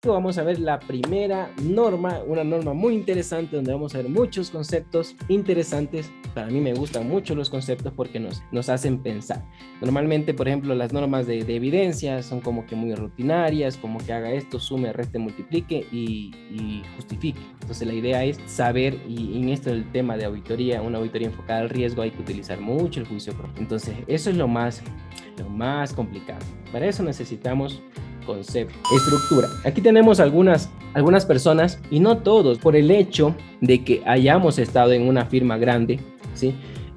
Vamos a ver la primera norma, una norma muy interesante donde vamos a ver muchos conceptos interesantes. Para mí me gustan mucho los conceptos porque nos hacen pensar. Normalmente, por ejemplo, las normas de evidencia son como que muy rutinarias, como que haga esto, sume, reste, multiplique y justifique. Entonces la idea es saber, y en esto el tema de auditoría, una auditoría enfocada al riesgo, hay que utilizar mucho el juicio propio. Entonces eso es lo más complicado. Para eso necesitamos concepto, estructura. Aquí tenemos algunas personas, y no todos, por el hecho de que hayamos estado en una firma grande, ¿sí?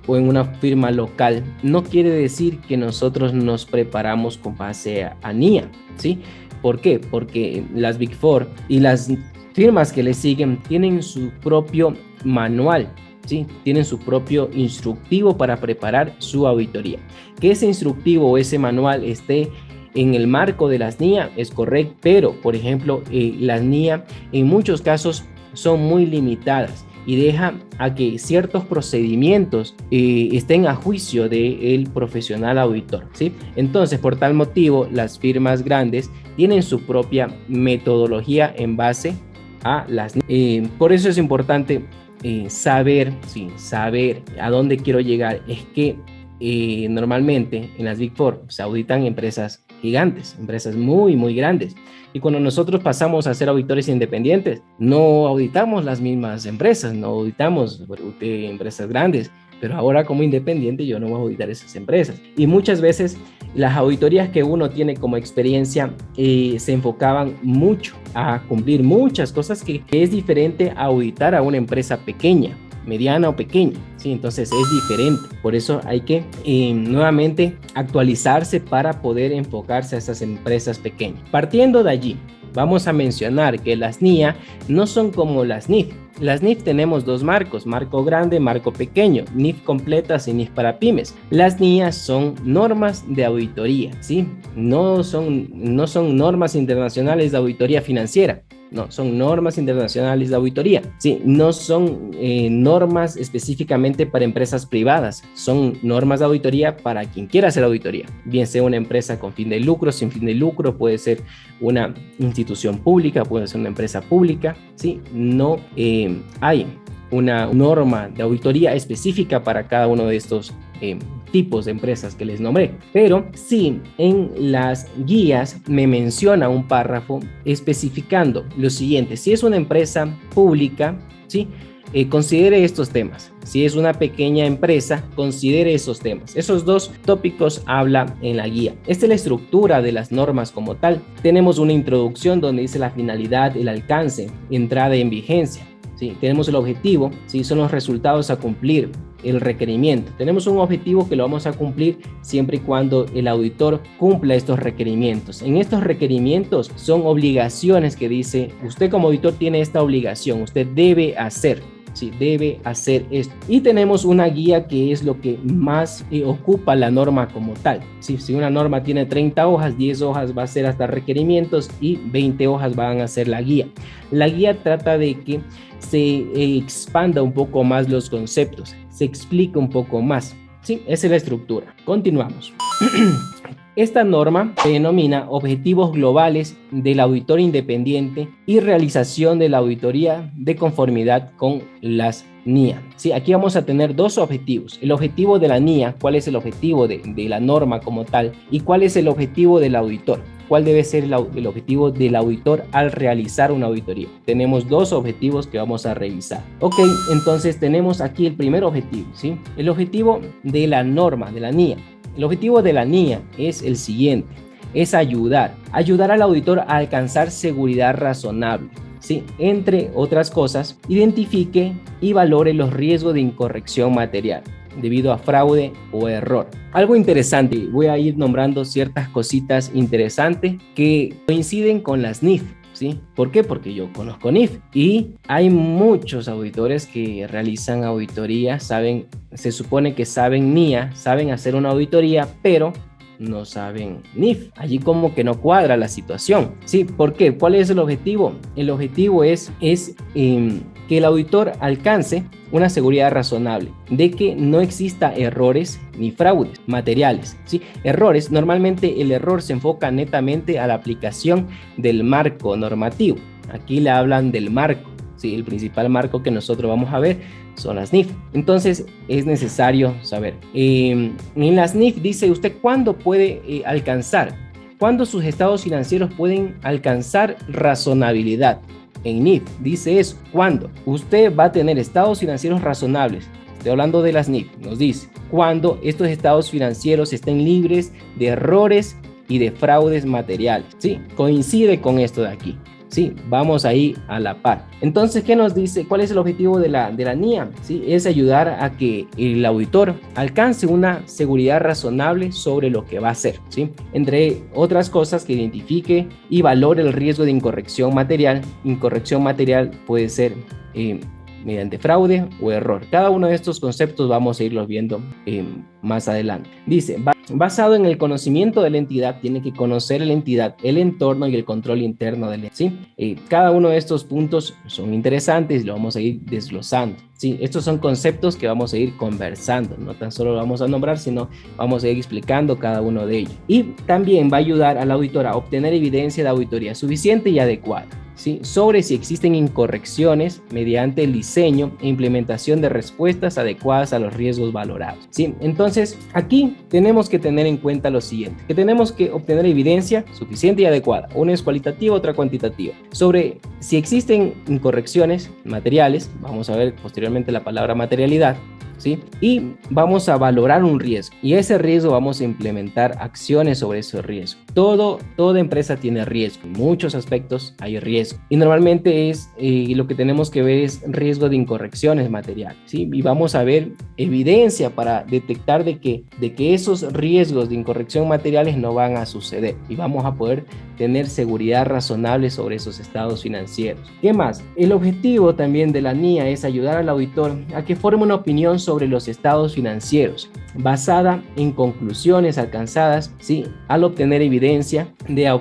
O en una firma local, no quiere decir que nosotros nos preparamos con base a NIA, ¿sí? ¿Por qué? Porque las Big Four y las firmas que le siguen tienen su propio manual, ¿sí? Tienen su propio instructivo para preparar su auditoría. Que ese instructivo o ese manual esté en el marco de las NIA es correcto, pero por ejemplo las NIA en muchos casos son muy limitadas y deja a que ciertos procedimientos estén a juicio del profesional auditor, ¿sí? Entonces, por tal motivo, las firmas grandes tienen su propia metodología en base a las NIA. Por eso es importante saber a dónde quiero llegar. Es que normalmente en las Big Four se auditan empresas gigantes, empresas muy, muy grandes. Y cuando nosotros pasamos a ser auditores independientes, no auditamos las mismas empresas, no auditamos empresas grandes, pero ahora como independiente yo no voy a auditar esas empresas. Y muchas veces las auditorías que uno tiene como experiencia se enfocaban mucho a cumplir muchas cosas que es diferente a auditar a una empresa pequeña, mediana o pequeña, ¿sí? Entonces es diferente. Por eso hay que nuevamente actualizarse para poder enfocarse a esas empresas pequeñas. Partiendo de allí, vamos a mencionar que las NIA no son como las NIF. Las NIF tenemos dos marcos, marco grande, marco pequeño, NIF completas y NIF para pymes. Las NIA son normas de auditoría, ¿sí? No son normas internacionales de auditoría financiera. No, son normas internacionales de auditoría. Sí, no son normas específicamente para empresas privadas. Son normas de auditoría para quien quiera hacer auditoría. Bien sea una empresa con fin de lucro, sin fin de lucro, puede ser una institución pública, puede ser una empresa pública. Sí, no hay una norma de auditoría específica para cada uno de estos tipos de empresas que les nombré, pero sí en las guías me menciona un párrafo especificando lo siguiente: si es una empresa pública, ¿sí? Considere estos temas. Si es una pequeña empresa, considere esos temas. Esos dos tópicos habla en la guía. Esta es la estructura de las normas como tal. Tenemos una introducción donde dice la finalidad, el alcance, entrada en vigencia. ¿Sí? Tenemos el objetivo, ¿sí? Son los resultados a cumplir, el requerimiento. Tenemos un objetivo que lo vamos a cumplir siempre y cuando el auditor cumpla estos requerimientos. En estos requerimientos son obligaciones que dice, usted como auditor tiene esta obligación, usted debe hacer. Sí, debe hacer esto. Y tenemos una guía que es lo que más ocupa la norma como tal. Sí, si una norma tiene 30 hojas, 10 hojas va a ser hasta requerimientos y 20 hojas van a ser la guía. La guía trata de que se expanda un poco más los conceptos, se explica un poco más. Sí, esa es la estructura. Continuamos. Esta norma se denomina Objetivos Globales del Auditor Independiente y realización de la auditoría de conformidad con las NIA. Sí, aquí vamos a tener dos objetivos. El objetivo de la NIA, cuál es el objetivo de la norma como tal, y cuál es el objetivo del auditor. ¿Cuál debe ser el objetivo del auditor al realizar una auditoría? Tenemos dos objetivos que vamos a revisar. Ok, entonces tenemos aquí el primer objetivo, ¿sí? El objetivo de la norma, de la NIA. El objetivo de la NIA es el siguiente, es ayudar al auditor a alcanzar seguridad razonable, ¿sí? Entre otras cosas, identifique y valore los riesgos de incorrección material debido a fraude o error. Algo interesante, voy a ir nombrando ciertas cositas interesantes que coinciden con las NIF. ¿Sí? ¿Por qué? Porque yo conozco NIF y hay muchos auditores que realizan auditoría, se supone que saben NIA, saben hacer una auditoría, pero no saben NIF. Allí como que no cuadra la situación. ¿Sí? ¿Por qué? ¿Cuál es el objetivo? El objetivo es que el auditor alcance una seguridad razonable de que no exista errores ni fraudes materiales, ¿sí? Errores, normalmente el error se enfoca netamente a la aplicación del marco normativo. Aquí le hablan del marco, ¿sí? El principal marco que nosotros vamos a ver son las NIF. Entonces es necesario saber. En las NIF dice usted cuándo puede alcanzar, cuándo sus estados financieros pueden alcanzar razonabilidad. En NIF dice eso, cuando usted va a tener estados financieros razonables. Estoy hablando de las NIF, nos dice cuando estos estados financieros estén libres de errores y de fraudes materiales. Sí, coincide con esto de aquí. Sí, vamos ahí a la par. Entonces, ¿qué nos dice? ¿Cuál es el objetivo de la NIA? ¿Sí? Es ayudar a que el auditor alcance una seguridad razonable sobre lo que va a hacer, ¿sí? Entre otras cosas, que identifique y valore el riesgo de incorrección material. Incorrección material puede ser mediante fraude o error. Cada uno de estos conceptos vamos a irlos viendo más adelante. Dice, basado en el conocimiento de la entidad, tiene que conocer la entidad, el entorno y el control interno de la entidad, ¿sí? Cada uno de estos puntos son interesantes y lo vamos a ir desglosando, ¿sí? Estos son conceptos que vamos a ir conversando, no tan solo lo vamos a nombrar, sino vamos a ir explicando cada uno de ellos. Y también va a ayudar al auditor a obtener evidencia de auditoría suficiente y adecuada, ¿sí? Sobre si existen incorrecciones mediante el diseño e implementación de respuestas adecuadas a los riesgos valorados, ¿sí? Entonces, aquí tenemos que tener en cuenta lo siguiente, que tenemos que obtener evidencia suficiente y adecuada. Una es cualitativa, otra cuantitativa. Sobre si existen incorrecciones materiales, vamos a ver posteriormente la palabra materialidad, ¿sí? Y vamos a valorar un riesgo, y ese riesgo vamos a implementar acciones sobre ese riesgo. Toda empresa tiene riesgo, en muchos aspectos hay riesgo, y normalmente lo que tenemos que ver es riesgo de incorrecciones materiales, ¿sí? Y vamos a ver evidencia para detectar de que esos riesgos de incorrección materiales no van a suceder, y vamos a poder tener seguridad razonable sobre esos estados financieros. ¿Qué más? El objetivo también de la NIA es ayudar al auditor a que forme una opinión sobre los estados financieros basada en conclusiones alcanzadas, ¿sí? Al obtener evidencia de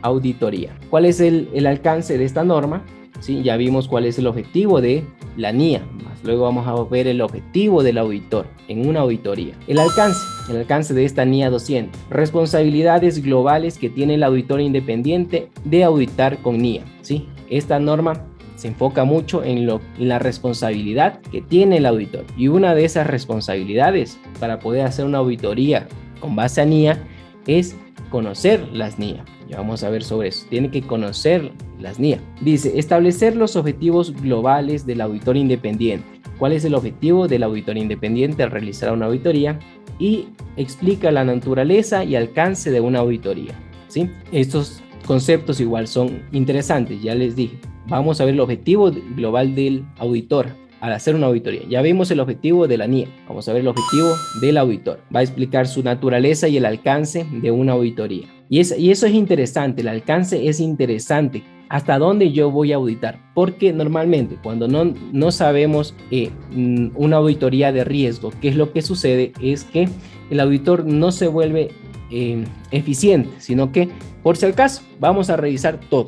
auditoría. ¿Cuál es el alcance de esta norma? ¿Sí? Ya vimos cuál es el objetivo de la NIA. Luego vamos a ver el objetivo del auditor en una auditoría. El alcance de esta NIA 200. Responsabilidades globales que tiene el auditor independiente de auditar con NIA, ¿sí? Esta norma se enfoca mucho en la responsabilidad que tiene el auditor. Y una de esas responsabilidades para poder hacer una auditoría con base a NIA es conocer las NIA. Ya vamos a ver sobre eso. Tiene que conocer las NIA. Dice, establecer los objetivos globales del auditor independiente. ¿Cuál es el objetivo del auditor independiente al realizar una auditoría? Y explica la naturaleza y alcance de una auditoría, ¿sí? Estos conceptos igual son interesantes, ya les dije. Vamos a ver el objetivo global del auditor al hacer una auditoría. Ya vimos el objetivo de la NIA. Vamos a ver el objetivo del auditor. Va a explicar su naturaleza y el alcance de una auditoría. Y eso es interesante, el alcance es interesante. ¿Hasta dónde yo voy a auditar? Porque normalmente cuando no sabemos una auditoría de riesgo, ¿qué es lo que sucede? Es que el auditor no se vuelve eficiente, sino que por si acaso vamos a revisar todo,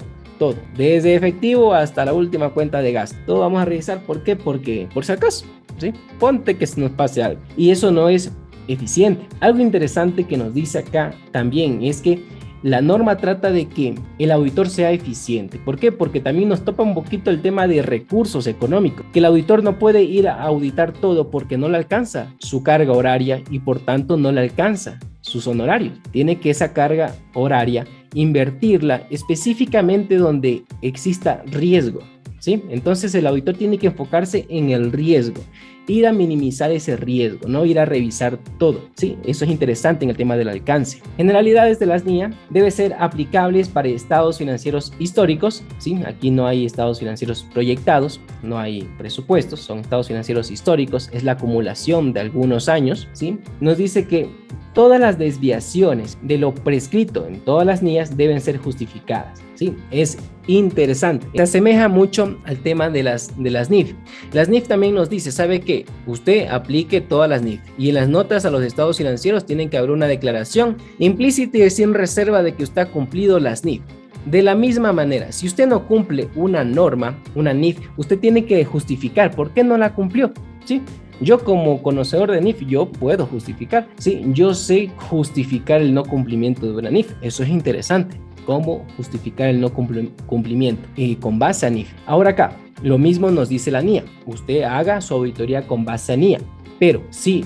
desde efectivo hasta la última cuenta de gasto. Todo vamos a revisar. ¿Por qué? Porque por si acaso, ¿sí? Ponte que se nos pase algo. Y eso no es eficiente. Algo interesante que nos dice acá también es que la norma trata de que el auditor sea eficiente. ¿Por qué? Porque también nos topa un poquito el tema de recursos económicos, que el auditor no puede ir a auditar todo porque no le alcanza su carga horaria y por tanto no le alcanza sus honorarios. Tiene que esa carga horaria invertirla específicamente donde exista riesgo, ¿sí? Entonces el auditor tiene que enfocarse en el riesgo, ir a minimizar ese riesgo, no ir a revisar todo, ¿sí? Eso es interesante en el tema del alcance. Generalidades de las NIA deben ser aplicables para estados financieros históricos, ¿sí? Aquí no hay estados financieros proyectados, no hay presupuestos, son estados financieros históricos, es la acumulación de algunos años, ¿sí? Nos dice que todas las desviaciones de lo prescrito en todas las NIAs deben ser justificadas, ¿sí? Es interesante. Se asemeja mucho al tema de las NIF. Las NIF también nos dice, ¿sabe qué? que usted aplique todas las NIF y en las notas a los estados financieros tienen que haber una declaración implícita y sin reserva de que usted ha cumplido las NIF. De la misma manera, si usted no cumple una norma, una NIF, usted tiene que justificar por qué no la cumplió, ¿sí? Yo como conocedor de NIF, yo puedo justificar, ¿sí? Yo sé justificar el no cumplimiento de una NIF, eso es interesante, cómo justificar el no cumplimiento y con base a NIF. Ahora acá, lo mismo nos dice la NIA, usted haga su auditoría con base a NIA. Pero si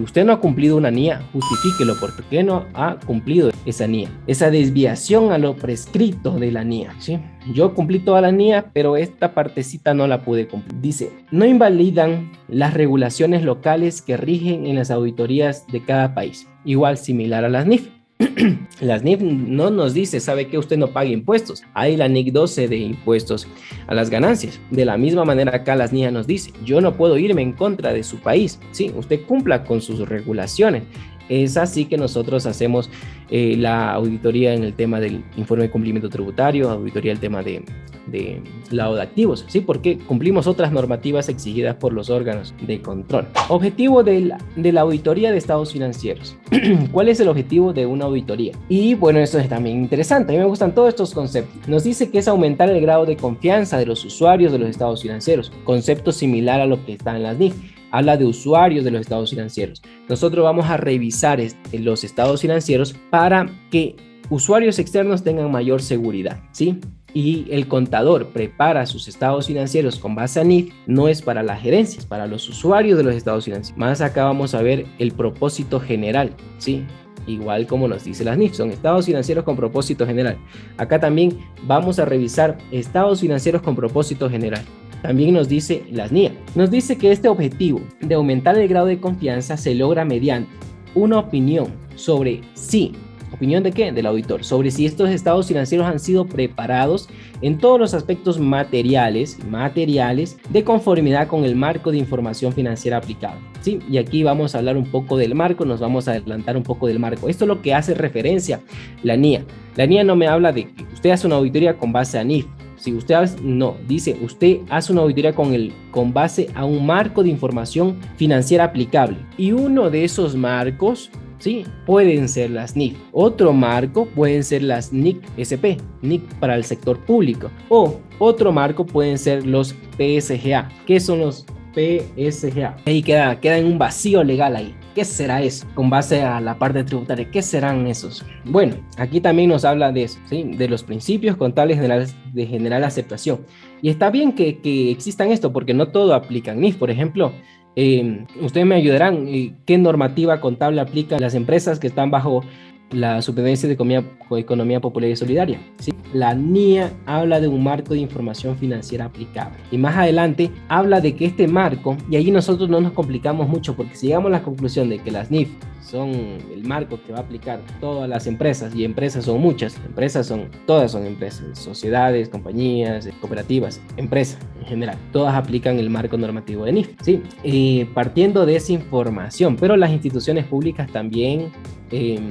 usted no ha cumplido una NIA, justifíquelo por qué no ha cumplido esa NIA. Esa desviación a lo prescrito de la NIA, ¿sí? Yo cumplí toda la NIA, pero esta partecita no la pude cumplir. Dice, no invalidan las regulaciones locales que rigen en las auditorías de cada país. Igual similar a las NIF. Las NIF no nos dice, ¿sabe que usted no paga impuestos? Hay la NIC 12 de impuestos a las ganancias. De la misma manera acá las NIA nos dice, yo no puedo irme en contra de su país. Sí, usted cumpla con sus regulaciones. Es así que nosotros hacemos la auditoría en el tema del informe de cumplimiento tributario, auditoría el tema de lavado de activos, ¿sí? Porque cumplimos otras normativas exigidas por los órganos de control. Objetivo de la auditoría de estados financieros. ¿Cuál es el objetivo de una auditoría? Y bueno, esto es también interesante. A mí me gustan todos estos conceptos. Nos dice que es aumentar el grado de confianza de los usuarios de los estados financieros. Concepto similar a lo que está en las NIF. Habla de usuarios de los estados financieros. Nosotros vamos a revisar los estados financieros para que usuarios externos tengan mayor seguridad, ¿sí? Y el contador prepara sus estados financieros con base a NIF, no es para la gerencia, es para los usuarios de los estados financieros. Más acá vamos a ver el propósito general, ¿sí? Igual como nos dice las NIF, son estados financieros con propósito general. Acá también vamos a revisar estados financieros con propósito general. También nos dice las NIA. Nos dice que este objetivo de aumentar el grado de confianza se logra mediante una opinión sobre si, ¿opinión de qué? Del auditor, sobre si estos estados financieros han sido preparados en todos los aspectos materiales de conformidad con el marco de información financiera aplicable. ¿Sí? Y aquí vamos a hablar un poco del marco, nos vamos a adelantar un poco del marco. Esto es lo que hace referencia la NIA. La NIA no me habla de que usted hace una auditoría con base a NIF. Si usted no, dice usted hace una auditoría con base a un marco de información financiera aplicable. Y uno de esos marcos, ¿sí? Pueden ser las NIF. Otro marco pueden ser las NIC SP, NIC para el sector público. O otro marco pueden ser los PSGA. ¿Qué son los PSGA? Ahí queda en un vacío legal ahí. ¿Qué será eso? Con base a la parte tributaria, ¿qué serán esos? Bueno, aquí también nos habla de eso, ¿sí? De los principios contables generales de general aceptación. Y está bien que existan esto, porque no todo aplica en NIF. Por ejemplo, ustedes me ayudarán, ¿qué normativa contable aplica a las empresas que están bajo la Superintendencia de Economía Popular y Solidaria? ¿Sí? La NIA habla de un marco de información financiera aplicable. Y más adelante habla de que este marco, y ahí nosotros no nos complicamos mucho, porque si llegamos a la conclusión de que las NIF son el marco que va a aplicar todas las empresas, y empresas son muchas, todas son empresas, sociedades, compañías, cooperativas, empresas en general, todas aplican el marco normativo de NIF, ¿sí? Partiendo de esa información, pero las instituciones públicas también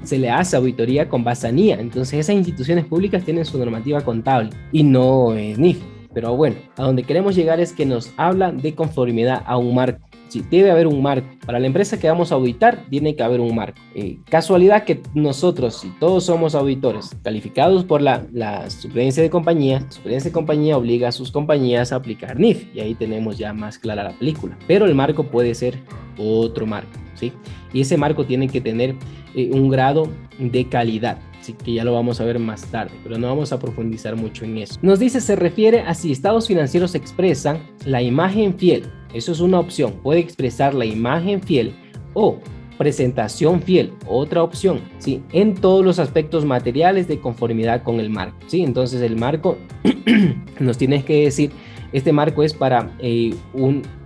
se le hace auditoría con base a NIA, entonces esas instituciones públicas tienen su normativa contable y no es NIF. Pero bueno, a donde queremos llegar es que nos habla de conformidad a un marco. Sí, debe haber un marco. Para la empresa que vamos a auditar, tiene que haber un marco. Casualidad que nosotros, si todos somos auditores calificados por la Superintendencia de Compañía, la Superintendencia de Compañía obliga a sus compañías a aplicar NIF, y ahí tenemos ya más clara la película. Pero el marco puede ser otro marco, ¿sí? Y ese marco tiene que tener un grado de calidad. Así que ya lo vamos a ver más tarde, pero no vamos a profundizar mucho en eso. Nos dice, se refiere a si estados financieros expresan la imagen fiel. Eso es una opción. Puede expresar la imagen fiel o presentación fiel, otra opción, ¿sí? En todos los aspectos materiales de conformidad con el marco, ¿sí? Entonces el marco nos tiene que decir, este marco es para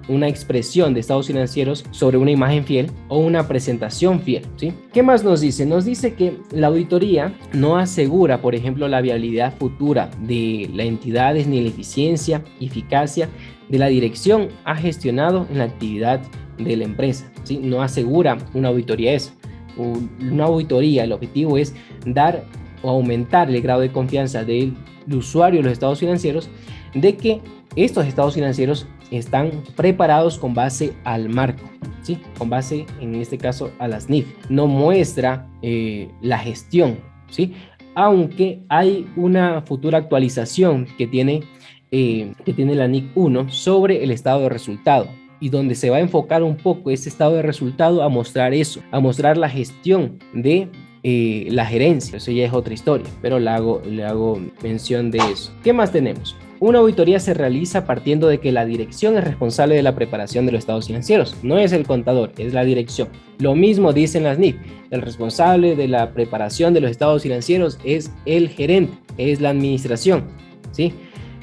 una expresión de estados financieros sobre una imagen fiel o una presentación fiel, ¿sí? ¿Qué más nos dice? Nos dice que la auditoría no asegura, por ejemplo, la viabilidad futura de las entidades ni la eficiencia y eficacia de la dirección ha gestionado en la actividad de la empresa, ¿sí? No asegura una auditoría eso. Una auditoría, el objetivo es dar o aumentar el grado de confianza del usuario de los estados financieros de que estos estados financieros están preparados con base al marco, ¿sí? Con base, en este caso, a las NIF. No muestra la gestión, ¿sí? Aunque hay una futura actualización que tiene la NIC 1 sobre el estado de resultado, y donde se va a enfocar un poco ese estado de resultado a mostrar eso, a mostrar la gestión de la gerencia. Eso ya es otra historia, pero le hago mención de eso. ¿Qué más tenemos? Una auditoría se realiza partiendo de que la dirección es responsable de la preparación de los estados financieros. No es el contador, es la dirección. Lo mismo dicen las NIF. El responsable de la preparación de los estados financieros es el gerente, es la administración, ¿sí?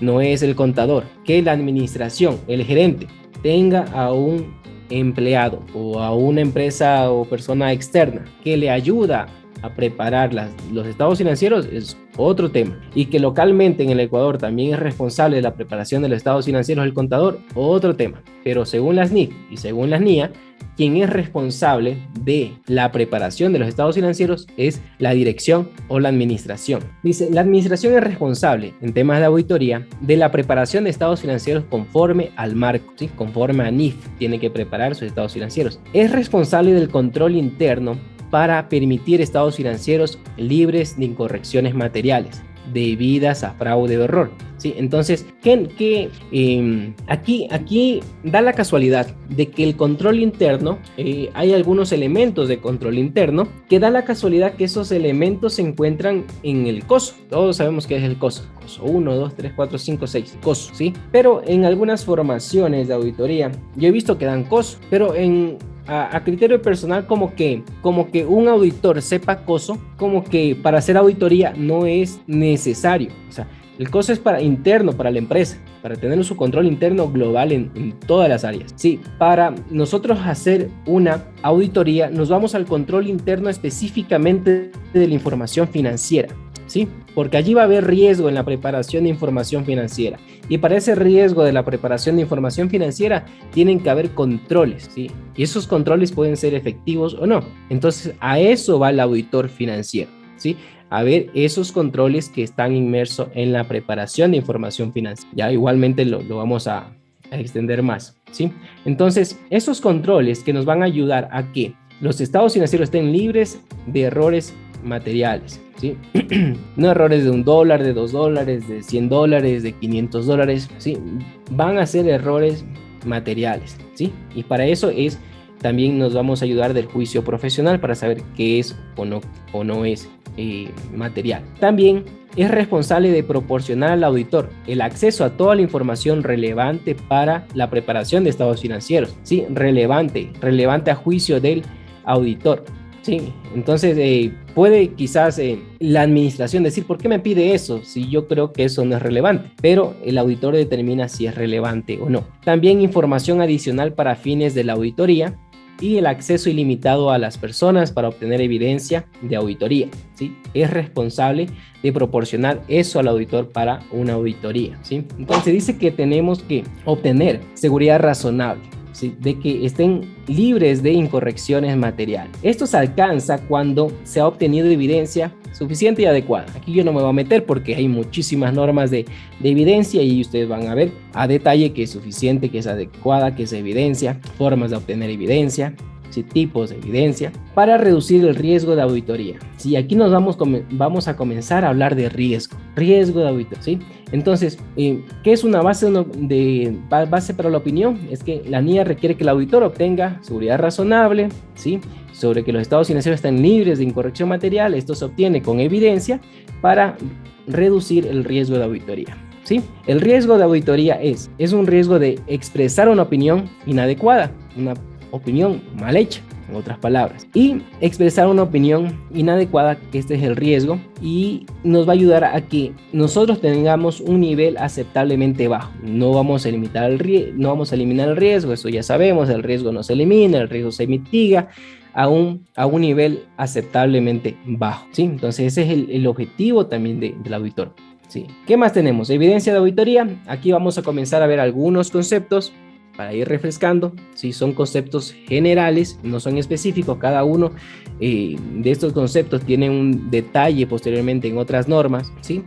No es el contador. Que la administración, el gerente, tenga a un empleado o a una empresa o persona externa que le ayuda a preparar los estados financieros es otro tema. Y que localmente en el Ecuador también es responsable de la preparación de los estados financieros el contador, otro tema. Pero según las NIF y según las NIA, quien es responsable de la preparación de los estados financieros es la dirección o la administración. Dice, la administración es responsable en temas de auditoría de la preparación de estados financieros conforme al marco, ¿sí? Conforme a NIF, tiene que preparar sus estados financieros. Es responsable del control interno para permitir estados financieros libres de incorrecciones materiales debidas a fraude o error, ¿sí? Entonces, aquí da la casualidad de que el control interno, hay algunos elementos de control interno que da la casualidad que esos elementos se encuentran en el COSO. Todos sabemos qué es el COSO. COSO 1, 2, 3, 4, 5, 6. COSO, ¿sí? Pero en algunas formaciones de auditoría, yo he visto que dan COSO, pero a criterio personal, como que un auditor sepa COSO, como que para hacer auditoría no es necesario. O sea, el COSO es para interno, para la empresa, para tener su control interno global en todas las áreas. Sí, para nosotros hacer una auditoría nos vamos al control interno específicamente de la información financiera, ¿sí? Porque allí va a haber riesgo en la preparación de información financiera. Y para ese riesgo de la preparación de información financiera tienen que haber controles, ¿sí? Y esos controles pueden ser efectivos o no. Entonces, a eso va el auditor financiero, ¿sí? A ver esos controles que están inmersos en la preparación de información financiera. Ya igualmente lo vamos a extender más, ¿sí? Entonces, esos controles que nos van a ayudar a que los estados financieros estén libres de errores materiales, ¿sí? No errores de $1, de $2, de $100, de $500, ¿sí? Van a ser errores materiales, ¿sí? Y para eso también nos vamos a ayudar del juicio profesional para saber qué es o no es material. También es responsable de proporcionar al auditor el acceso a toda la información relevante para la preparación de estados financieros, ¿sí? Relevante a juicio del auditor. Sí, entonces puede quizás la administración decir, ¿por qué me pide eso? Si yo creo que eso no es relevante, pero el auditor determina si es relevante o no. También información adicional para fines de la auditoría y el acceso ilimitado a las personas para obtener evidencia de auditoría, ¿sí? Es responsable de proporcionar eso al auditor para una auditoría, ¿sí? Entonces dice que tenemos que obtener seguridad razonable, ¿sí? De que estén libres de incorrecciones materiales. Esto se alcanza cuando se ha obtenido evidencia suficiente y adecuada. Aquí yo no me voy a meter porque hay muchísimas normas de evidencia y ustedes van a ver a detalle que es suficiente, que es adecuada, que es evidencia, formas de obtener evidencia, ¿sí? Tipos de evidencia, para reducir el riesgo de auditoría. Sí, aquí nos vamos a comenzar a hablar de riesgo de auditoría, ¿sí? Entonces, ¿qué es una base para la opinión? Es que la NIA requiere que el auditor obtenga seguridad razonable, ¿sí? Sobre que los estados financieros están libres de incorrección material. Esto se obtiene con evidencia para reducir el riesgo de auditoría, ¿sí? El riesgo de auditoría es un riesgo de expresar una opinión inadecuada, una opinión mal hecha, en otras palabras, y expresar una opinión inadecuada, que este es el riesgo, y nos va a ayudar a que nosotros tengamos un nivel aceptablemente bajo. No vamos a eliminar el riesgo, eso ya sabemos, el riesgo no se elimina, el riesgo se mitiga a un nivel aceptablemente bajo, ¿sí? Entonces ese es el objetivo también del auditor, ¿sí? ¿Qué más tenemos? Evidencia de auditoría. Aquí vamos a comenzar a ver algunos conceptos para ir refrescando, ¿sí? Son conceptos generales, no son específicos. Cada uno de estos conceptos tiene un detalle posteriormente en otras normas, ¿sí?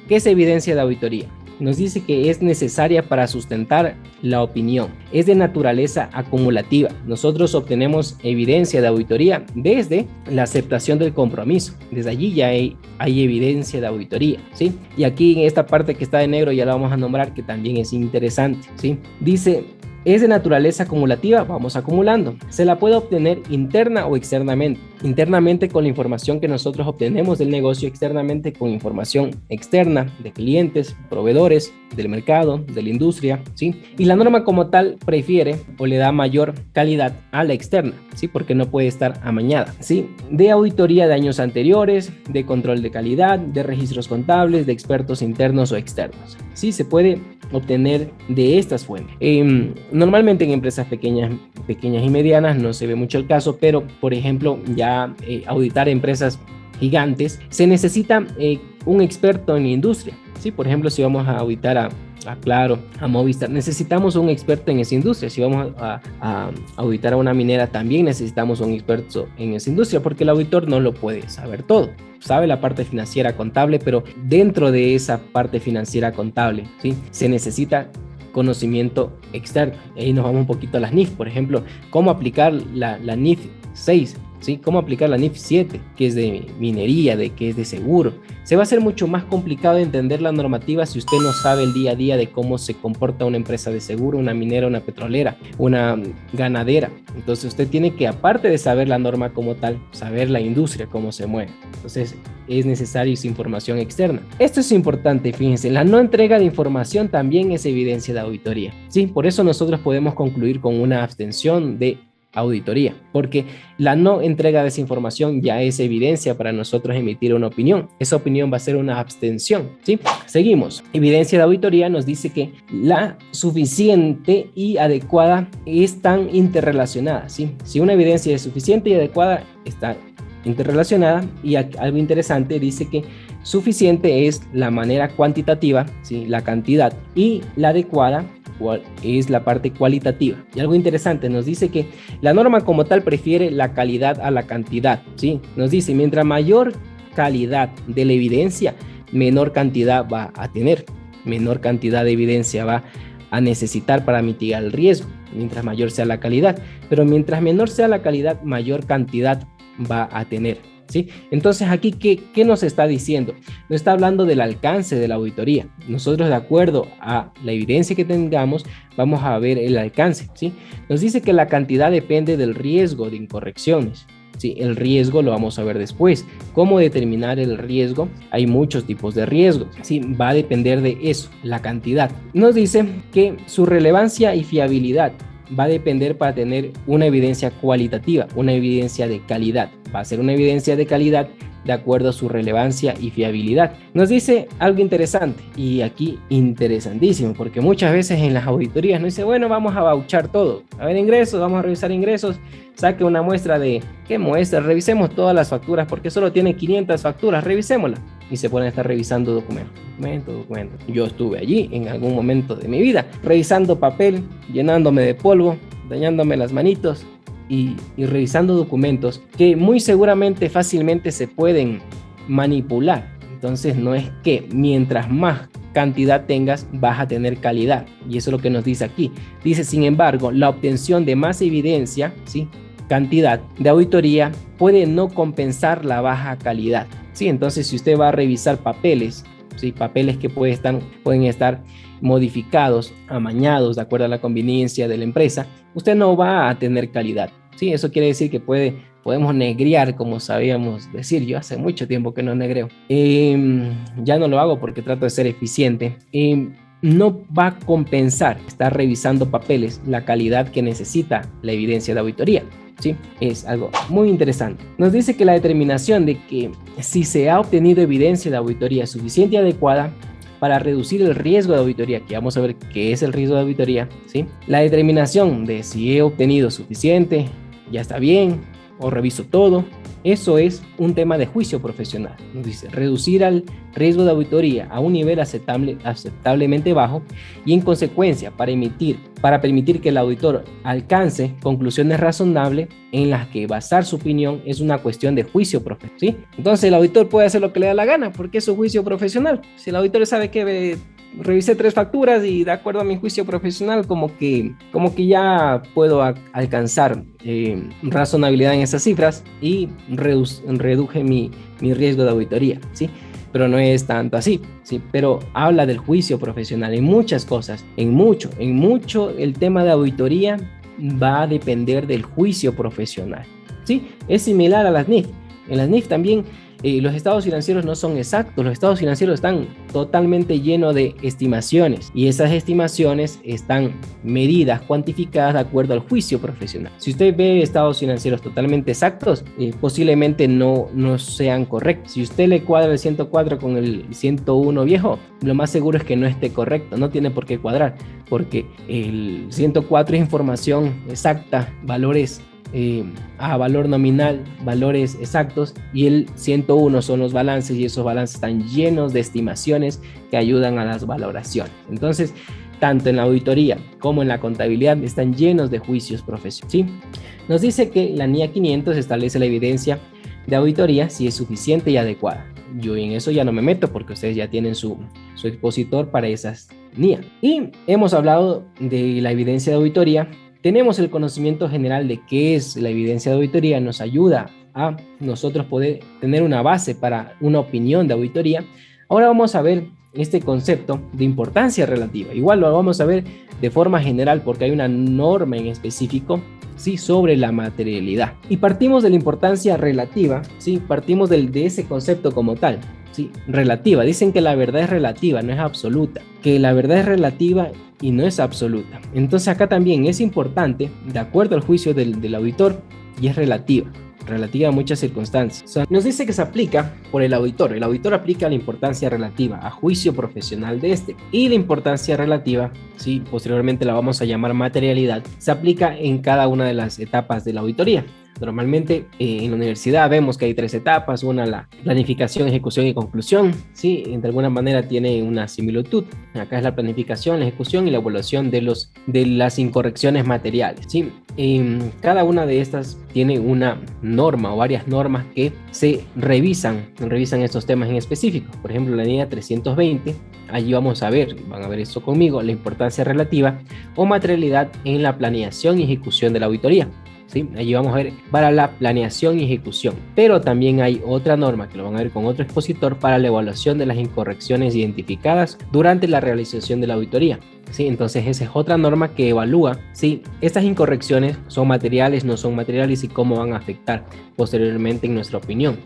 ¿Qué es evidencia de auditoría? Nos dice que es necesaria para sustentar la opinión. Es de naturaleza acumulativa. Nosotros obtenemos evidencia de auditoría desde la aceptación del compromiso. Desde allí ya hay evidencia de auditoría, ¿sí? Y aquí en esta parte que está de negro ya la vamos a nombrar, que también es interesante, ¿sí? Dice, es de naturaleza acumulativa, vamos acumulando. Se la puede obtener interna o externamente. Internamente con la información que nosotros obtenemos del negocio, externamente con información externa de clientes, proveedores, del mercado, de la industria, ¿sí? Y la norma como tal prefiere o le da mayor calidad a la externa, ¿sí? Porque no puede estar amañada, ¿sí? De auditoría de años anteriores, de control de calidad, de registros contables, de expertos internos o externos. Sí, se puede obtener de estas fuentes. Normalmente en empresas pequeñas y medianas no se ve mucho el caso, pero por ejemplo ya auditar empresas gigantes se necesita un experto en la industria, ¿sí? Por ejemplo, si vamos a auditar a Claro, a Movistar, necesitamos un experto en esa industria. Si vamos a auditar a una minera, también necesitamos un experto en esa industria, porque el auditor no lo puede saber todo. Sabe la parte financiera contable, pero dentro de esa parte financiera contable, ¿sí? Se necesita conocimiento externo. Ahí nos vamos un poquito a las NIF, por ejemplo, cómo aplicar la NIF 6, ¿sí? Cómo aplicar la NIF 7, que es de minería, que es de seguro. Se va a hacer mucho más complicado de entender la normativa si usted no sabe el día a día de cómo se comporta una empresa de seguro, una minera, una petrolera, una ganadera. Entonces usted tiene que, aparte de saber la norma como tal, saber la industria, cómo se mueve. Entonces es necesaria esa información externa. Esto es importante, fíjense, la no entrega de información también es evidencia de auditoría. Sí, por eso nosotros podemos concluir con una abstención de auditoría, porque la no entrega de esa información ya es evidencia para nosotros emitir una opinión. Esa opinión va a ser una abstención, ¿sí? Seguimos. Evidencia de auditoría nos dice que la suficiente y adecuada están interrelacionadas, ¿sí? Si una evidencia es suficiente y adecuada, está interrelacionada. Y algo interesante, dice que suficiente es la manera cuantitativa, ¿sí? La cantidad, y la adecuada es la parte cualitativa. Y algo interesante, nos dice que la norma como tal prefiere la calidad a la cantidad, ¿sí? Nos dice, mientras mayor calidad de la evidencia, menor cantidad va a tener, menor cantidad de evidencia va a necesitar para mitigar el riesgo, mientras mayor sea la calidad. Pero mientras menor sea la calidad, mayor cantidad va a tener, ¿sí? Entonces aquí, ¿qué nos está diciendo? Nos está hablando del alcance de la auditoría. Nosotros, de acuerdo a la evidencia que tengamos, vamos a ver el alcance, ¿sí? Nos dice que la cantidad depende del riesgo de incorrecciones, ¿sí? El riesgo lo vamos a ver después. ¿Cómo determinar el riesgo? Hay muchos tipos de riesgo, ¿sí? Va a depender de eso, la cantidad. Nos dice que su relevancia y fiabilidad va a depender para tener una evidencia cualitativa, una evidencia de calidad. Va a ser una evidencia de calidad de acuerdo a su relevancia y fiabilidad. Nos dice algo interesante, y aquí interesantísimo, porque muchas veces en las auditorías nos dice, bueno, vamos a vouchar todo. A ver, ingresos, vamos a revisar ingresos, saque una muestra de, ¿qué muestra? Revisemos todas las facturas, porque solo tiene 500 facturas, revisémoslas. Y se ponen a estar revisando documento. Yo estuve allí en algún momento de mi vida, revisando papel, llenándome de polvo, dañándome las manitos, y revisando documentos que muy seguramente fácilmente se pueden manipular. Entonces no es que mientras más cantidad tengas vas a tener calidad, y eso es lo que nos dice aquí. Dice, sin embargo, la obtención de más evidencia, ¿sí? Cantidad de auditoría puede no compensar la baja calidad, ¿sí? Entonces si usted va a revisar papeles, ¿sí? Papeles que pueden estar modificados, amañados de acuerdo a la conveniencia de la empresa, usted no va a tener calidad, ¿sí? Eso quiere decir que podemos negrear, como sabíamos decir. Yo hace mucho tiempo que no negreo. Ya no lo hago porque trato de ser eficiente. No va a compensar estar revisando papeles la calidad que necesita la evidencia de auditoría, ¿sí? Es algo muy interesante. Nos dice que la determinación de que si se ha obtenido evidencia de auditoría suficiente y adecuada para reducir el riesgo de auditoría, que vamos a ver qué es el riesgo de auditoría, ¿sí? La determinación de si he obtenido suficiente, ya está bien, o reviso todo. Eso es un tema de juicio profesional. Nos dice reducir al riesgo de auditoría a un nivel aceptablemente bajo y en consecuencia para permitir que el auditor alcance conclusiones razonables en las que basar su opinión es una cuestión de juicio profesional, ¿sí? Entonces el auditor puede hacer lo que le da la gana porque es su juicio profesional. Si el auditor sabe que revisé 3 facturas y de acuerdo a mi juicio profesional como que ya puedo alcanzar razonabilidad en esas cifras y reduje mi riesgo de auditoría, ¿sí? Pero no es tanto así, ¿sí? Pero habla del juicio profesional en muchas cosas, en mucho el tema de auditoría va a depender del juicio profesional, ¿sí? Es similar a las NIF. En las NIF también los estados financieros no son exactos, los estados financieros están totalmente llenos de estimaciones y esas estimaciones están medidas, cuantificadas de acuerdo al juicio profesional. Si usted ve estados financieros totalmente exactos, posiblemente no sean correctos. Si usted le cuadra el 104 con el 101 viejo, lo más seguro es que no esté correcto, no tiene por qué cuadrar, porque el 104 es información exacta, valores a valor nominal, valores exactos, y el 101 son los balances y esos balances están llenos de estimaciones que ayudan a las valoraciones. Entonces, tanto en la auditoría como en la contabilidad están llenos de juicios profesionales, ¿sí? Nos dice que la NIA 500 establece la evidencia de auditoría si es suficiente y adecuada. Yo en eso ya no me meto porque ustedes ya tienen su expositor para esas NIA. Y hemos hablado de la evidencia de auditoría. Tenemos el conocimiento general de qué es la evidencia de auditoría, nos ayuda a nosotros poder tener una base para una opinión de auditoría. Ahora vamos a ver este concepto de importancia relativa. Igual lo vamos a ver de forma general porque hay una norma en específico, ¿sí?, sobre la materialidad. Y partimos de la importancia relativa, ¿sí? Partimos de ese concepto como tal. Sí, relativa. Dicen que la verdad es relativa, no es absoluta. Que la verdad es relativa y no es absoluta. Entonces acá también es importante, de acuerdo al juicio del auditor, y es relativa a muchas circunstancias. O sea, nos dice que se aplica por el auditor. El auditor aplica la importancia relativa a juicio profesional de este. Y la importancia relativa, sí, posteriormente la vamos a llamar materialidad, se aplica en cada una de las etapas de la auditoría. Normalmente en la universidad vemos que hay 3 etapas, una la planificación, ejecución y conclusión, ¿sí? De alguna manera tiene una similitud. Acá es la planificación, la ejecución y la evaluación de las incorrecciones materiales, ¿sí? Cada una de estas tiene una norma o varias normas que se revisan estos temas en específico. Por ejemplo, la NIA 320, allí van a ver esto conmigo, la importancia relativa o materialidad en la planeación y ejecución de la auditoría. ¿Sí? Allí vamos a ver para la planeación y ejecución, pero también hay otra norma que lo van a ver con otro expositor para la evaluación de las incorrecciones identificadas durante la realización de la auditoría. ¿Sí? Entonces esa es otra norma que evalúa si estas incorrecciones son materiales, no son materiales y cómo van a afectar posteriormente en nuestra opinión.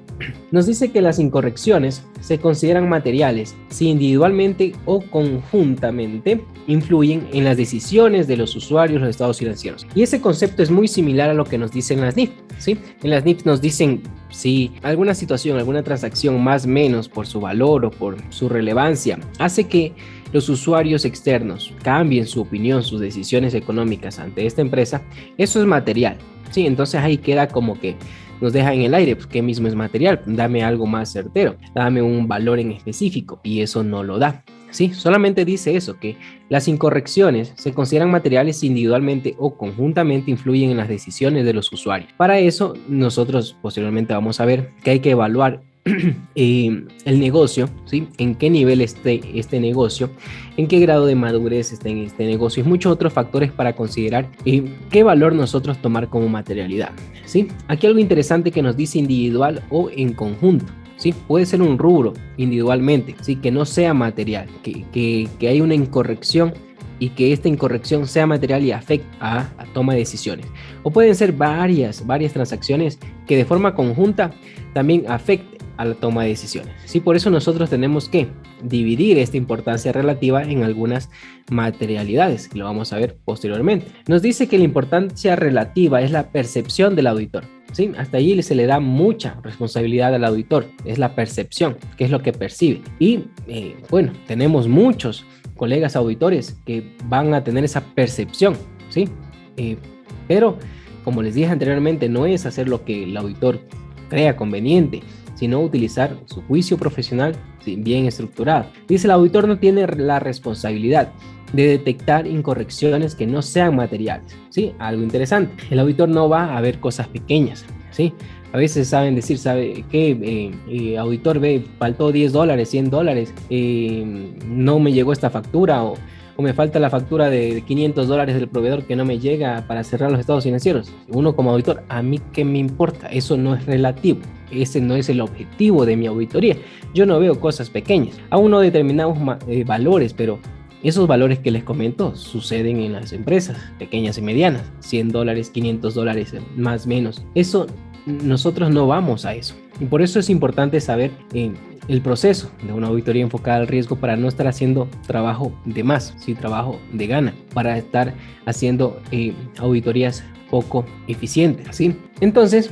Nos dice que las incorrecciones se consideran materiales si individualmente o conjuntamente influyen en las decisiones de los usuarios, los estados financieros. Y ese concepto es muy similar a lo que nos dicen las NIF, ¿sí? En las NIF nos dicen si alguna situación, alguna transacción más o menos por su valor o por su relevancia hace que los usuarios externos cambien su opinión, sus decisiones económicas ante esta empresa, eso es material, ¿sí? Entonces ahí queda como que nos deja en el aire, pues, ¿qué mismo es material? Dame algo más certero, dame un valor en específico, y eso no lo da, ¿sí? Solamente dice eso, que las incorrecciones se consideran materiales individualmente o conjuntamente influyen en las decisiones de los usuarios. Para eso, nosotros posteriormente vamos a ver que hay que evaluar el negocio, ¿sí? En qué nivel esté este negocio, en qué grado de madurez esté en este negocio y muchos otros factores para considerar qué valor nosotros tomar como materialidad, ¿sí? Aquí algo interesante que nos dice individual o en conjunto, ¿sí? Puede ser un rubro individualmente, ¿sí? Que no sea material, que hay una incorrección y que esta incorrección sea material y afecte a toma de decisiones. O pueden ser varias transacciones que de forma conjunta también afecten a la toma de decisiones. Sí, por eso nosotros tenemos que dividir esta importancia relativa en algunas materialidades, que lo vamos a ver posteriormente. Nos dice que la importancia relativa es la percepción del auditor. ¿Sí? Hasta allí se le da mucha responsabilidad al auditor, es la percepción, que es lo que percibe. Y bueno, tenemos muchos colegas auditores que van a tener esa percepción, ¿sí? Pero como les dije anteriormente, no es hacer lo que el auditor crea conveniente, sino utilizar su juicio profesional bien estructurado. Dice, el auditor no tiene la responsabilidad de detectar incorrecciones que no sean materiales, ¿sí? Algo interesante, el auditor no va a ver cosas pequeñas, ¿sí? A veces saben decir, ¿sabe qué? Auditor, ve, faltó $10, $100, no me llegó esta factura, o me falta la factura de $500 del proveedor que no me llega para cerrar los estados financieros. Uno como auditor, ¿a mí qué me importa? Eso no es relativo. Ese no es el objetivo de mi auditoría. Yo no veo cosas pequeñas. Aún no determinamos valores, pero esos valores que les comento suceden en las empresas pequeñas y medianas. $100, $500, más o menos. Eso, nosotros no vamos a eso. Y por eso es importante saber el proceso de una auditoría enfocada al riesgo, para no estar haciendo trabajo de más, sí, trabajo de gana, para estar haciendo auditorías poco eficientes, ¿sí? Entonces,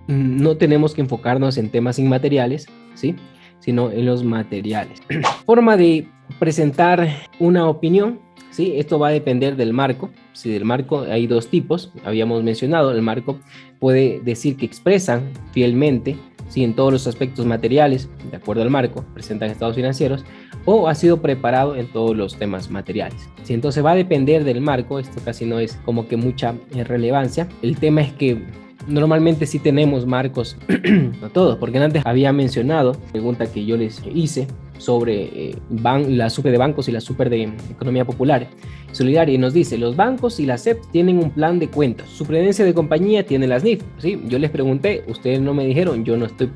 no tenemos que enfocarnos en temas inmateriales, ¿sí?, sino en los materiales. Forma de presentar una opinión, ¿sí? Esto va a depender del marco. Sí, del marco hay dos tipos, habíamos mencionado. El marco puede decir que expresan fielmente, ¿sí?, en todos los aspectos materiales, de acuerdo al marco, presentan estados financieros, o ha sido preparado en todos los temas materiales. ¿Sí? Entonces va a depender del marco, esto casi no es como que mucha relevancia. El tema es que normalmente sí tenemos marcos, no todos, porque antes había mencionado, pregunta que yo les hice sobre la super de bancos y la super de economía popular solidaria, y nos dice, los bancos y la SEP tienen un plan de cuentas, superintendencia de compañía tiene las NIF, ¿sí? Yo les pregunté, ustedes no me dijeron, yo no estoy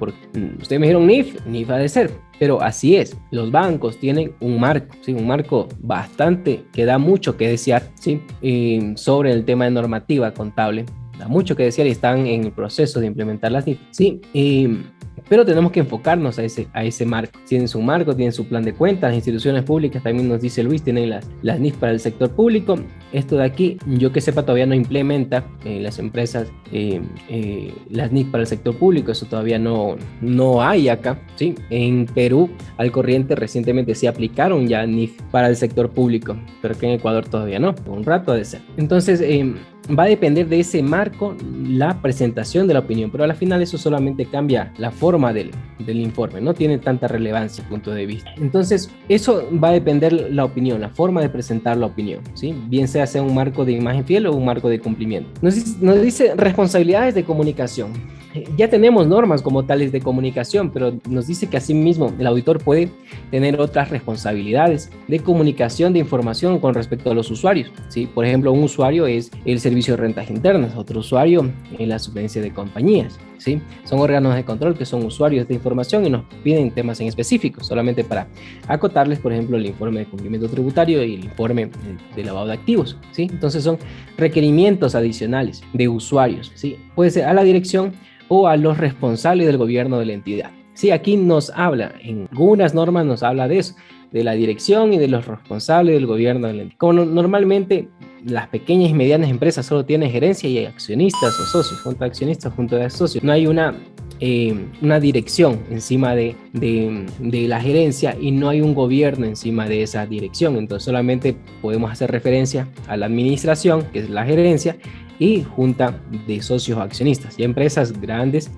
ustedes me dijeron NIF ha de ser, pero así es, los bancos tienen un marco, ¿sí? Un marco bastante, que da mucho que desear, ¿sí? Sobre el tema de normativa contable, da mucho que desear, y están en el proceso de implementar las NIF, ¿sí? Pero tenemos que enfocarnos a ese marco. Tienen su marco, tienen su plan de cuentas. Las instituciones públicas, también nos dice Luis, tienen las NIF para el sector público. Esto de aquí, yo que sepa, todavía no implementa las empresas las NIF para el sector público. Eso todavía no hay acá, ¿sí? En Perú, al corriente, recientemente se aplicaron ya NIF para el sector público, pero que en Ecuador todavía no. Un rato ha de ser. Entonces, va a depender de ese marco la presentación de la opinión, pero al final eso solamente cambia la forma del informe, no tiene tanta relevancia punto de vista. Entonces, eso va a depender la opinión, la forma de presentar la opinión, ¿sí? Bien sea un marco de imagen fiel o un marco de cumplimiento. Nos dice responsabilidades de comunicación. Ya tenemos normas como tales de comunicación, pero nos dice que asimismo el auditor puede tener otras responsabilidades de comunicación de información con respecto a los usuarios, ¿sí? Por ejemplo, un usuario es el servicio de rentas internas, otro usuario es la superintendencia de compañías, ¿sí? Son órganos de control que son usuarios de información y nos piden temas en específico, solamente para acotarles, por ejemplo, el informe de cumplimiento tributario y el informe de lavado de activos, ¿sí? Entonces son requerimientos adicionales de usuarios, ¿sí? Puede ser a la dirección o a los responsables del gobierno de la entidad. Sí, aquí nos habla, en algunas normas nos habla de eso, de la dirección y de los responsables del gobierno de la entidad. Como normalmente las pequeñas y medianas empresas solo tienen gerencia y accionistas o socios, junta de accionistas, junta de socios. No hay una dirección encima de la gerencia y no hay un gobierno encima de esa dirección. Entonces solamente podemos hacer referencia a la administración, que es la gerencia, y junta de socios o accionistas. Y empresas grandes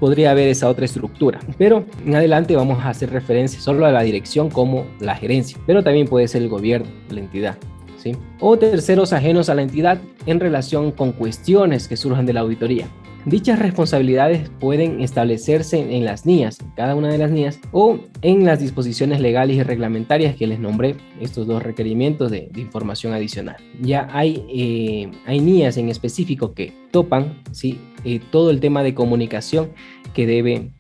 podría haber esa otra estructura, pero en adelante vamos a hacer referencia solo a la dirección como la gerencia, pero también puede ser el gobierno, la entidad, ¿sí? O terceros ajenos a la entidad en relación con cuestiones que surjan de la auditoría. Dichas responsabilidades pueden establecerse en las NIAs, cada una de las NIAs, o en las disposiciones legales y reglamentarias que les nombré, estos dos requerimientos de información adicional. Ya hay NIAs en específico que topan, ¿sí? Todo el tema de comunicación que debe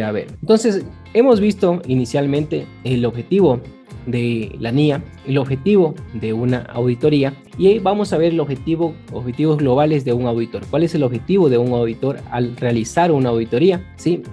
haber. Entonces, hemos visto inicialmente el objetivo de la NIA, el objetivo de una auditoría, y ahí vamos a ver objetivos globales de un auditor. ¿Cuál es el objetivo de un auditor al realizar una auditoría? ¿Sí?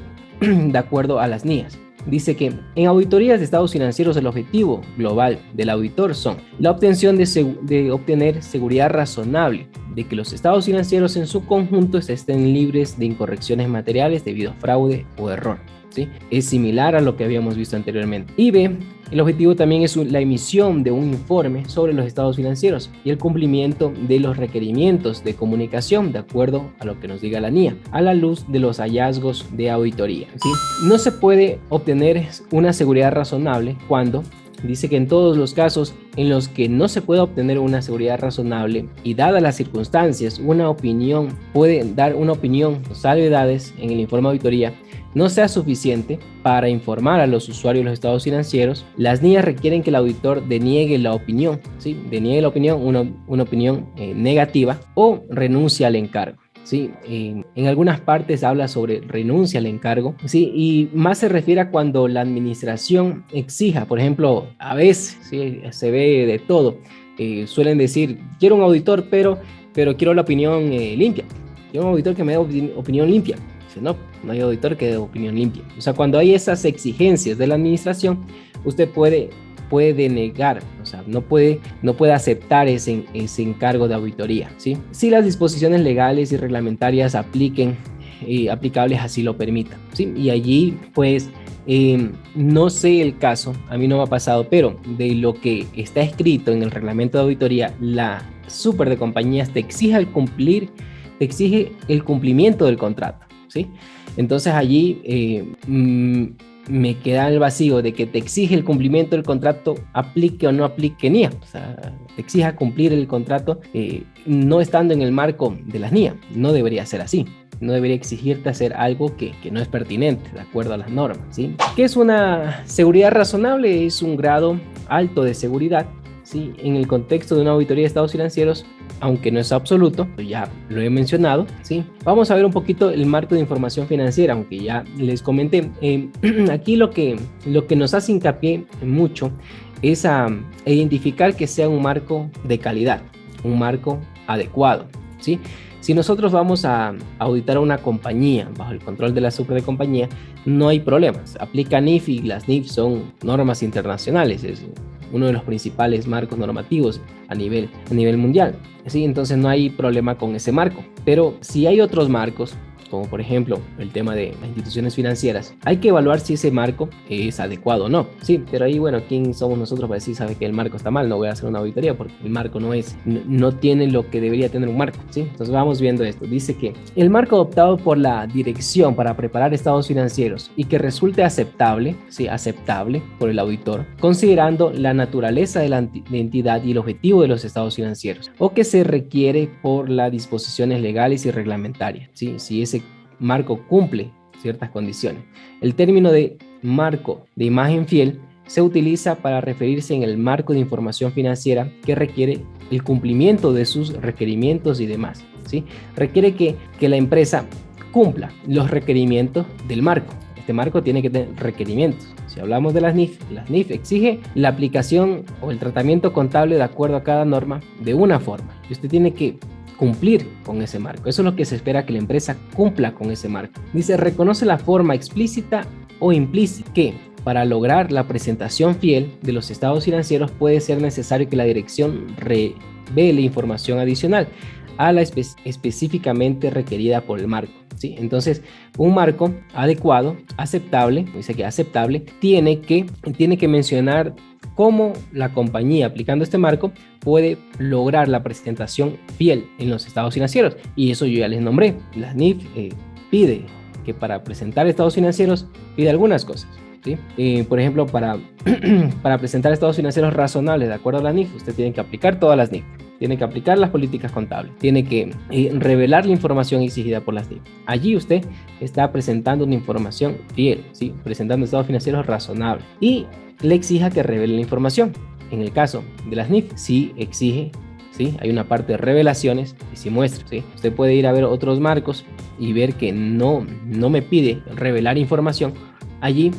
De acuerdo a las NIAs. Dice que en auditorías de estados financieros el objetivo global del auditor son la obtención de obtener seguridad razonable de que los estados financieros en su conjunto estén libres de incorrecciones materiales debido a fraude o error, ¿sí? Es similar a lo que habíamos visto anteriormente. Y B, El objetivo también es la emisión de un informe sobre los estados financieros y el cumplimiento de los requerimientos de comunicación de acuerdo a lo que nos diga la NIA, a la luz de los hallazgos de auditoría, ¿sí? No se puede obtener una seguridad razonable cuando dice que en todos los casos en los que no se pueda obtener una seguridad razonable y dadas las circunstancias, una opinión puede dar una opinión o salvedades en el informe de auditoría no sea suficiente para informar a los usuarios de los estados financieros, las NIAs requieren que el auditor deniegue la opinión, ¿sí? Deniegue la opinión, una opinión negativa o renuncie al encargo. Sí, en algunas partes habla sobre renuncia al encargo, sí, y más se refiere a cuando la administración exija, por ejemplo, a veces, sí, se ve de todo, suelen decir, quiero un auditor, pero quiero la opinión limpia, quiero un auditor que me dé opinión limpia. Dice, no hay auditor que dé opinión limpia. O sea, cuando hay esas exigencias de la administración, usted puede denegar, o sea, no puede aceptar ese encargo de auditoría, ¿sí? Si las disposiciones legales y reglamentarias aplicables así lo permitan, ¿sí? Y allí, pues, no sé el caso, a mí no me ha pasado, pero de lo que está escrito en el reglamento de auditoría, la súper de compañías te exige el cumplimiento del contrato, ¿sí? Entonces allí me queda el vacío de que te exige el cumplimiento del contrato, aplique o no aplique NIA. O sea, te exija cumplir el contrato no estando en el marco de las NIA. No debería ser así. No debería exigirte hacer algo que no es pertinente de acuerdo a las normas, ¿sí? ¿Qué es una seguridad razonable? Es un grado alto de seguridad, ¿sí? En el contexto de una auditoría de estados financieros, aunque no es absoluto, ya lo he mencionado, ¿sí? Vamos a ver un poquito el marco de información financiera, aunque ya les comenté. Aquí lo que nos hace hincapié mucho es a identificar que sea un marco de calidad, un marco adecuado, ¿sí? Si nosotros vamos a auditar a una compañía bajo el control de la super de compañía, no hay problemas. Aplica NIF y las NIF son normas internacionales, es uno de los principales marcos normativos a nivel mundial, ¿sí? Entonces no hay problema con ese marco. Pero si hay otros marcos, como por ejemplo el tema de las instituciones financieras, hay que evaluar si ese marco es adecuado o no, sí, pero ahí, bueno, ¿quién somos nosotros para decir, sabe que el marco está mal? No voy a hacer una auditoría porque el marco no tiene lo que debería tener un marco, ¿sí? Entonces vamos viendo esto. Dice que el marco adoptado por la dirección para preparar estados financieros y que resulte aceptable, sí, aceptable por el auditor, considerando la naturaleza de la entidad y el objetivo de los estados financieros, o que se requiere por las disposiciones legales y reglamentarias, ¿sí? Si ese marco cumple ciertas condiciones. El término de marco de imagen fiel se utiliza para referirse en el marco de información financiera que requiere el cumplimiento de sus requerimientos y demás, ¿sí? Requiere que la empresa cumpla los requerimientos del marco. Este marco tiene que tener requerimientos. Si hablamos de las NIF exige la aplicación o el tratamiento contable de acuerdo a cada norma de una forma. Y usted tiene que cumplir con ese marco. Eso es lo que se espera, que la empresa cumpla con ese marco. Dice, reconoce la forma explícita o implícita que para lograr la presentación fiel de los estados financieros puede ser necesario que la dirección revele información adicional a la específicamente requerida por el marco, ¿sí? Entonces, un marco adecuado, aceptable, dice que aceptable, tiene que mencionar cómo la compañía, aplicando este marco, puede lograr la presentación fiel en los estados financieros. Y eso yo ya les nombré. La NIF pide que para presentar estados financieros pide algunas cosas, ¿sí? Por ejemplo, para presentar estados financieros razonables de acuerdo a la NIF, usted tiene que aplicar todas las NIF. Tiene que aplicar las políticas contables, tiene que revelar la información exigida por las NIF. Allí usted está presentando una información fiel, ¿sí? Presentando estados financieros razonables y le exija que revele la información. En el caso de las NIF, sí exige, ¿sí? Hay una parte de revelaciones y sí muestra, ¿sí? Usted puede ir a ver otros marcos y ver que no me pide revelar información. Allí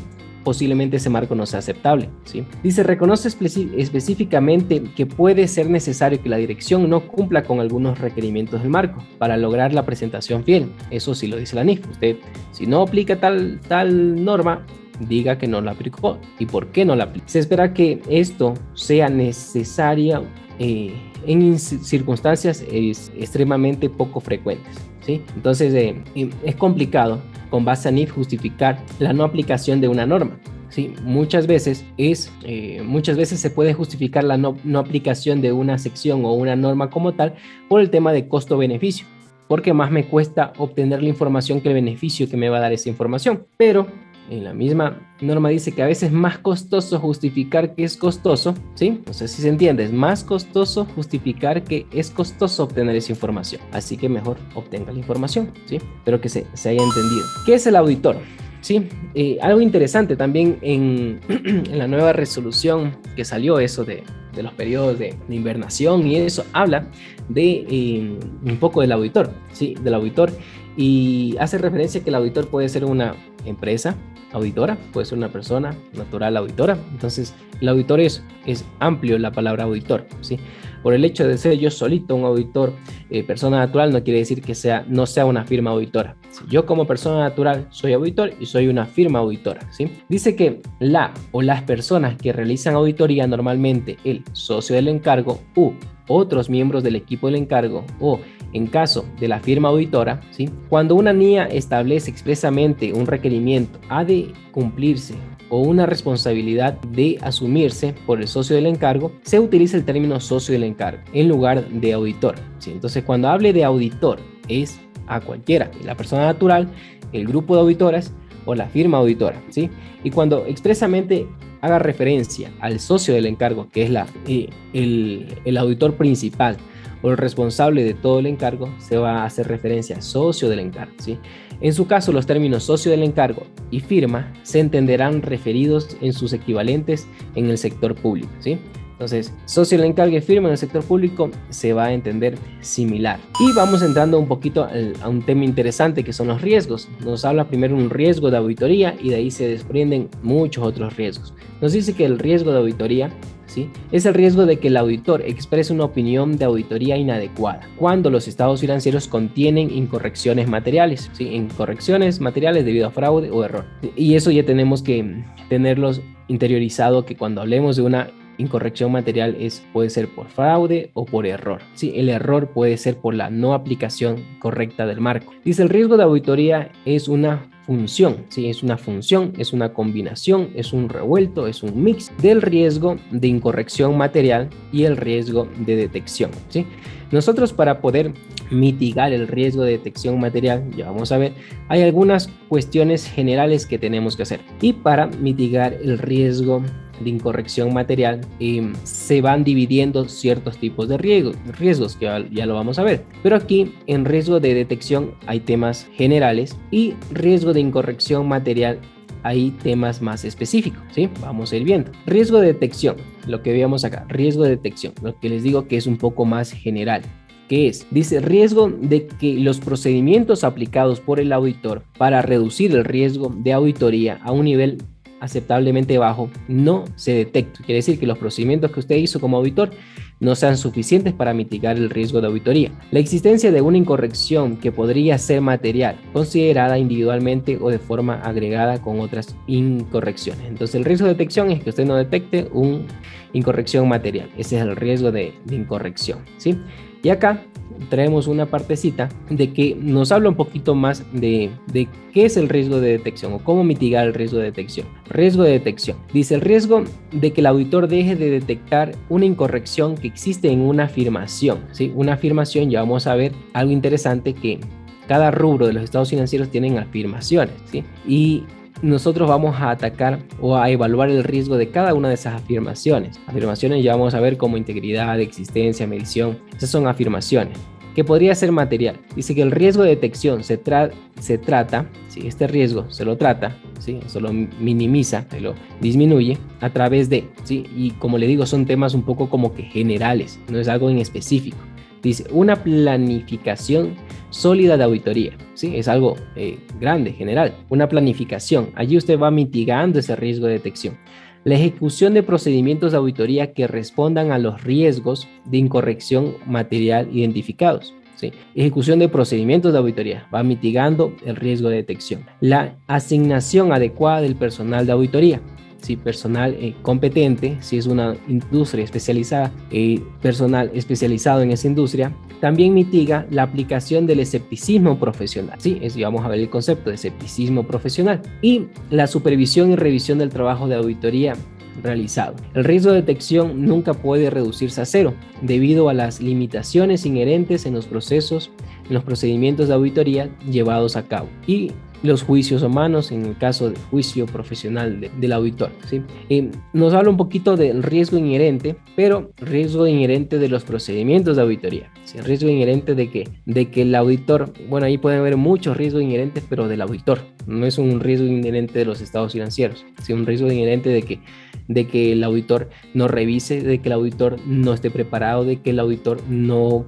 posiblemente ese marco no sea aceptable, ¿sí? Dice, reconoce específicamente que puede ser necesario que la dirección no cumpla con algunos requerimientos del marco para lograr la presentación fiel. Eso sí lo dice la NIF. Usted, si no aplica tal norma, diga que no la aplicó y por qué no la aplica. Se espera que esto sea necesario en circunstancias extremadamente poco frecuentes, ¿sí? Entonces es complicado con base a NIF justificar la no aplicación de una norma. ¿sí? Muchas veces se puede justificar la no aplicación de una sección o una norma como tal por el tema de costo-beneficio, porque más me cuesta obtener la información que el beneficio que me va a dar esa información. Pero en la misma norma dice que a veces es más costoso justificar que es costoso, ¿sí? No sé si se entiende, es más costoso justificar que es costoso obtener esa información. Así que mejor obtenga la información, ¿sí? Espero que se haya entendido. ¿Qué es el auditor? Sí, algo interesante también en la nueva resolución que salió, eso de los periodos de invernación, y eso habla de un poco del auditor, ¿sí? Del auditor, y hace referencia que el auditor puede ser una empresa auditora, puede ser una persona natural auditora. Entonces el auditor es amplio, la palabra auditor, ¿sí? Por el hecho de ser yo solito un auditor, persona natural, no quiere decir que no sea una firma auditora. Yo como persona natural soy auditor y soy una firma auditora, ¿sí? Dice que la o las personas que realizan auditoría, normalmente el socio del encargo u otros miembros del equipo del encargo, o en caso de la firma auditora, ¿sí? Cuando una NIA establece expresamente un requerimiento ha de cumplirse o una responsabilidad de asumirse por el socio del encargo, se utiliza el término socio del encargo en lugar de auditor, ¿sí? Entonces, cuando hable de auditor es a cualquiera, la persona natural, el grupo de auditoras o la firma auditora, ¿sí? Y cuando expresamente haga referencia al socio del encargo, que es el auditor principal o el responsable de todo el encargo, se va a hacer referencia al socio del encargo, ¿sí? En su caso, los términos socio del encargo y firma se entenderán referidos en sus equivalentes en el sector público, ¿sí? Entonces, socio del encargo y firma en el sector público se va a entender similar. Y vamos entrando un poquito a un tema interesante, que son los riesgos. Nos habla primero un riesgo de auditoría y de ahí se desprenden muchos otros riesgos. Nos dice que el riesgo de auditoría, ¿sí?, es el riesgo de que el auditor exprese una opinión de auditoría inadecuada cuando los estados financieros contienen incorrecciones materiales, ¿sí? Incorrecciones materiales debido a fraude o error. Y eso ya tenemos que tenerlos interiorizado, que cuando hablemos de una incorrección material puede ser por fraude o por error, ¿sí? El error puede ser por la no aplicación correcta del marco. Dice, el riesgo de auditoría es una función, ¿sí? Es una función, es una combinación, es un revuelto, es un mix del riesgo de incorrección material y el riesgo de detección, ¿sí? Nosotros, para poder mitigar el riesgo de detección material, ya vamos a ver, hay algunas cuestiones generales que tenemos que hacer. Y para mitigar el riesgo de incorrección material, se van dividiendo ciertos tipos de riesgos que ya lo vamos a ver. Pero aquí en riesgo de detección hay temas generales, y riesgo de incorrección material hay temas más específicos, ¿sí? Vamos a ir viendo. Riesgo de detección, lo que veamos acá, riesgo de detección, lo que les digo que es un poco más general. ¿Qué es? Dice, riesgo de que los procedimientos aplicados por el auditor para reducir el riesgo de auditoría a un nivel aceptablemente bajo no se detecta. Quiere decir que los procedimientos que usted hizo como auditor no sean suficientes para mitigar el riesgo de auditoría. La existencia de una incorrección que podría ser material, considerada individualmente o de forma agregada con otras incorrecciones. Entonces, el riesgo de detección es que usted no detecte una incorrección material. Ese es el riesgo de incorrección, ¿sí? Y acá traemos una partecita de que nos habla un poquito más de qué es el riesgo de detección o cómo mitigar el riesgo de detección. Riesgo de detección. Dice, el riesgo de que el auditor deje de detectar una incorrección que existe en una afirmación, ¿sí? Una afirmación, ya vamos a ver algo interesante, que cada rubro de los estados financieros tienen afirmaciones, ¿sí? Y nosotros vamos a atacar o a evaluar el riesgo de cada una de esas afirmaciones. Afirmaciones ya vamos a ver como integridad, existencia, medición. Esas son afirmaciones. Que podría ser material. Dice que el riesgo de detección se trata, ¿sí? Este riesgo se lo trata, ¿sí? Se lo minimiza, se lo disminuye a través de, ¿sí? Y como le digo, son temas un poco como que generales, no es algo en específico. Dice, una planificación sólida de auditoría, ¿sí? Es algo grande, general. Una planificación. Allí usted va mitigando ese riesgo de detección. La ejecución de procedimientos de auditoría que respondan a los riesgos de incorrección material identificados, ¿sí? Ejecución de procedimientos de auditoría va mitigando el riesgo de detección. La asignación adecuada del personal de auditoría. ¿sí? Personal competente, si es una industria especializada, personal especializado en esa industria. También mitiga la aplicación del escepticismo profesional, ¿sí? Vamos a ver el concepto de escepticismo profesional. Y la supervisión y revisión del trabajo de auditoría realizado. El riesgo de detección nunca puede reducirse a cero debido a las limitaciones inherentes en los procesos, en los procedimientos de auditoría llevados a cabo y los juicios humanos en el caso de juicio profesional del auditor, ¿sí? Nos habla un poquito del riesgo inherente, pero riesgo inherente de los procedimientos de auditoría, ¿sí? El riesgo inherente de que el auditor, bueno, ahí pueden haber muchos riesgos inherentes, pero del auditor, no es un riesgo inherente de los estados financieros, ¿sí? Un riesgo inherente de que el auditor no revise, de que el auditor no esté preparado, de que el auditor no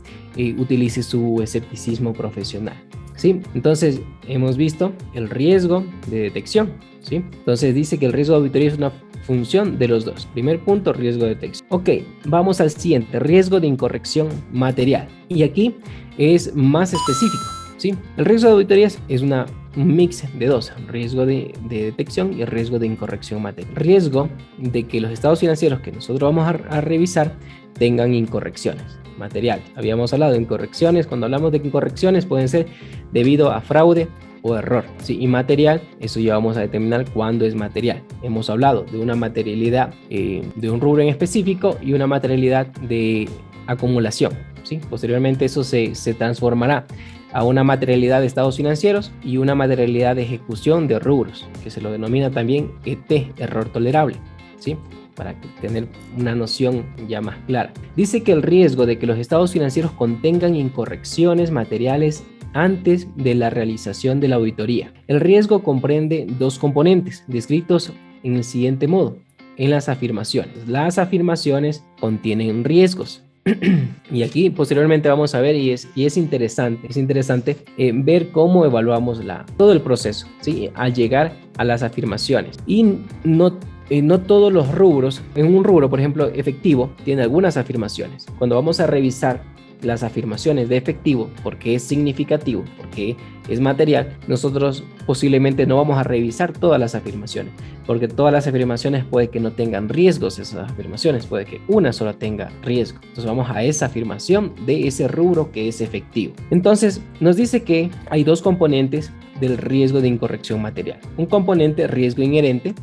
utilice su escepticismo profesional, ¿sí? Entonces, hemos visto el riesgo de detección, ¿sí? Entonces, dice que el riesgo de auditoría es una función de los dos. Primer punto, riesgo de detección. Ok, vamos al siguiente, riesgo de incorrección material. Y aquí es más específico, ¿sí? El riesgo de auditoría es un mix de dos, riesgo de detección y riesgo de incorrección material. Riesgo de que los estados financieros que nosotros vamos a revisar tengan incorrecciones material. Habíamos hablado de incorrecciones. Cuando hablamos de incorrecciones pueden ser debido a fraude o error, ¿sí? Y material, eso ya vamos a determinar cuándo es material. Hemos hablado de una materialidad de un rubro en específico y una materialidad de acumulación, ¿sí? Posteriormente eso se transformará a una materialidad de estados financieros y una materialidad de ejecución de rubros, que se lo denomina también ET, error tolerable, ¿sí? Para tener una noción ya más clara. Dice que el riesgo de que los estados financieros contengan incorrecciones materiales antes de la realización de la auditoría. El riesgo comprende dos componentes descritos en el siguiente modo. En las afirmaciones. Las afirmaciones contienen riesgos. Y aquí posteriormente vamos a ver, y es interesante ver cómo evaluamos todo el proceso, ¿sí? Al llegar a las afirmaciones. Y no todos los rubros, en un rubro, por ejemplo, efectivo, tiene algunas afirmaciones. Cuando vamos a revisar las afirmaciones de efectivo, porque es significativo, porque es material, nosotros posiblemente no vamos a revisar todas las afirmaciones, porque todas las afirmaciones puede que no tengan riesgos, esas afirmaciones, puede que una sola tenga riesgo. Entonces vamos a esa afirmación de ese rubro que es efectivo. Entonces nos dice que hay dos componentes del riesgo de incorrección material. Un componente riesgo inherente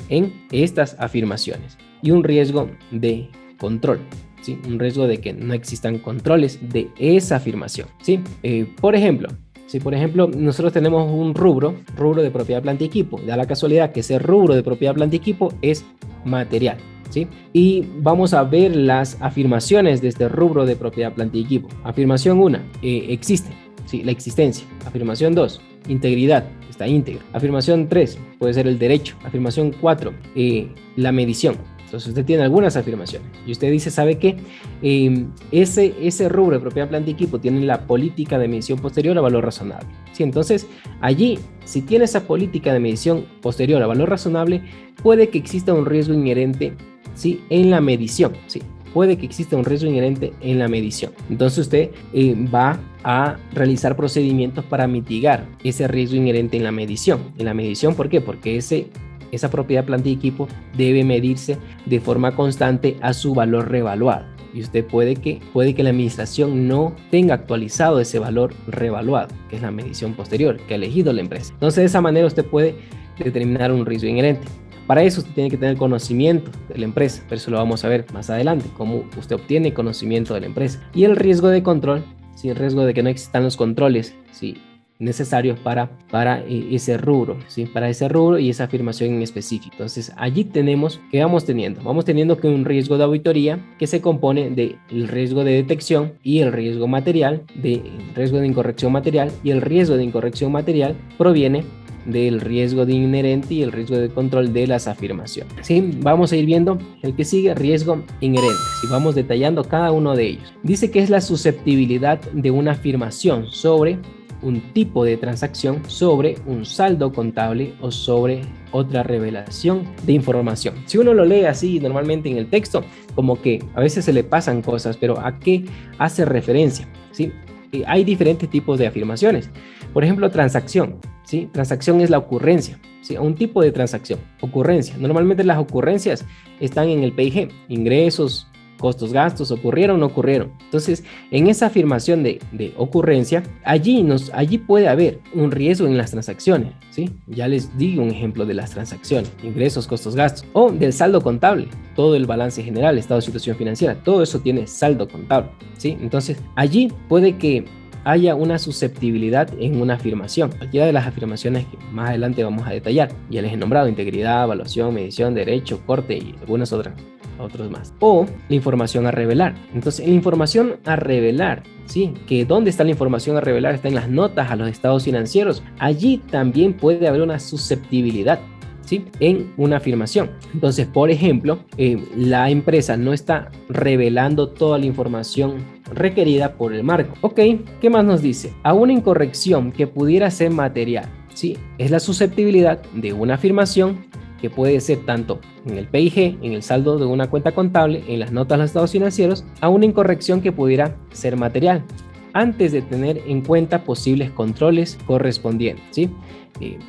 en estas afirmaciones, y un riesgo de control, ¿sí? Un riesgo de que no existan controles de esa afirmación, ¿sí? Por ejemplo, si por ejemplo nosotros tenemos un rubro de propiedad, planta y equipo, da la casualidad que ese rubro de propiedad, planta y equipo es material, ¿sí? Y vamos a ver las afirmaciones de este rubro de propiedad, planta y equipo. Afirmación 1, existe, ¿sí? La existencia. Afirmación 2, integridad, está íntegro. Afirmación 3, puede ser el derecho. Afirmación 4, la medición. Entonces usted tiene algunas afirmaciones y usted dice, ¿sabe qué? Ese rubro de propiedad, planta y equipo tiene la política de medición posterior a valor razonable, ¿sí? Entonces allí, si tiene esa política de medición posterior a valor razonable, puede que exista un riesgo inherente, ¿sí? En la medición, ¿sí? Puede que exista un riesgo inherente en la medición. Entonces usted va a realizar procedimientos para mitigar ese riesgo inherente en la medición. En la medición, ¿por qué? Porque esa propiedad, planta y equipo debe medirse de forma constante a su valor revaluado. Y usted puede que la administración no tenga actualizado ese valor revaluado, que es la medición posterior que ha elegido la empresa. Entonces, de esa manera usted puede determinar un riesgo inherente. Para eso usted tiene que tener conocimiento de la empresa, pero eso lo vamos a ver más adelante, cómo usted obtiene conocimiento de la empresa. Y el riesgo de control, ¿sí? El riesgo de que no existan los controles, ¿sí? Necesarios para ese rubro, ¿sí? Para ese rubro y esa afirmación en específico. Entonces allí vamos teniendo que un riesgo de auditoría que se compone del riesgo de detección y el riesgo material, el riesgo de incorrección material, y el riesgo de incorrección material proviene del riesgo de inherente y el riesgo de control de las afirmaciones, ¿sí? Vamos a ir viendo el que sigue, riesgo inherente, si vamos detallando cada uno de ellos. Dice que es la susceptibilidad de una afirmación sobre un tipo de transacción, sobre un saldo contable o sobre otra revelación de información. Si uno lo lee así normalmente en el texto, como que a veces se le pasan cosas, pero ¿a qué hace referencia? ¿Sí? Hay diferentes tipos de afirmaciones. Por ejemplo, transacción, ¿sí? Transacción es la ocurrencia, ¿sí? Un tipo de transacción, ocurrencia. Normalmente las ocurrencias están en el PIG, ingresos, costos, gastos, ocurrieron o no ocurrieron. Entonces, en esa afirmación de ocurrencia, allí puede haber un riesgo en las transacciones, ¿sí? Ya les digo un ejemplo de las transacciones, ingresos, costos, gastos, o del saldo contable, todo el balance general, estado de situación financiera, todo eso tiene saldo contable, ¿sí? Entonces, allí puede que haya una susceptibilidad en una afirmación, cualquiera de las afirmaciones que más adelante vamos a detallar. Ya les he nombrado: integridad, evaluación, medición, derecho, corte y algunas otros más. O la información a revelar. Entonces, la información a revelar, ¿sí? Que ¿dónde está la información a revelar? Está en las notas a los estados financieros. Allí también puede haber una susceptibilidad, ¿sí? En una afirmación. Entonces, por ejemplo, la empresa no está revelando toda la información requerida por el marco. Ok, ¿qué más nos dice? A una incorrección que pudiera ser material, ¿sí? Es la susceptibilidad de una afirmación que puede ser tanto en el PIG, en el saldo de una cuenta contable, en las notas de los estados financieros, a una incorrección que pudiera ser material, antes de tener en cuenta posibles controles correspondientes, ¿sí?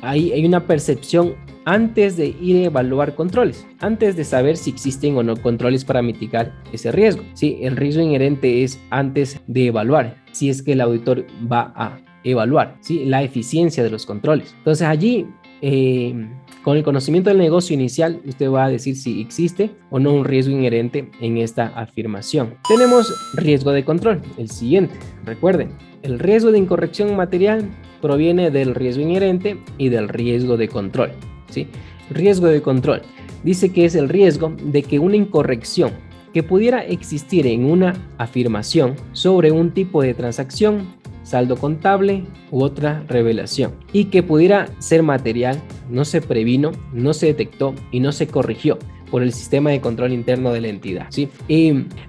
Hay una percepción antes de ir a evaluar controles, antes de saber si existen o no controles para mitigar ese riesgo, ¿sí? El riesgo inherente es antes de evaluar, si es que el auditor va a evaluar, ¿sí? La eficiencia de los controles. Entonces allí, con el conocimiento del negocio inicial, usted va a decir si existe o no un riesgo inherente en esta afirmación. Tenemos riesgo de control, el siguiente. Recuerden, el riesgo de incorrección material proviene del riesgo inherente y del riesgo de control, ¿sí? Riesgo de control dice que es el riesgo de que una incorrección que pudiera existir en una afirmación sobre un tipo de transacción, saldo contable u otra revelación, y que pudiera ser material, no se previno, no se detectó y no se corrigió por el sistema de control interno de la entidad, ¿sí?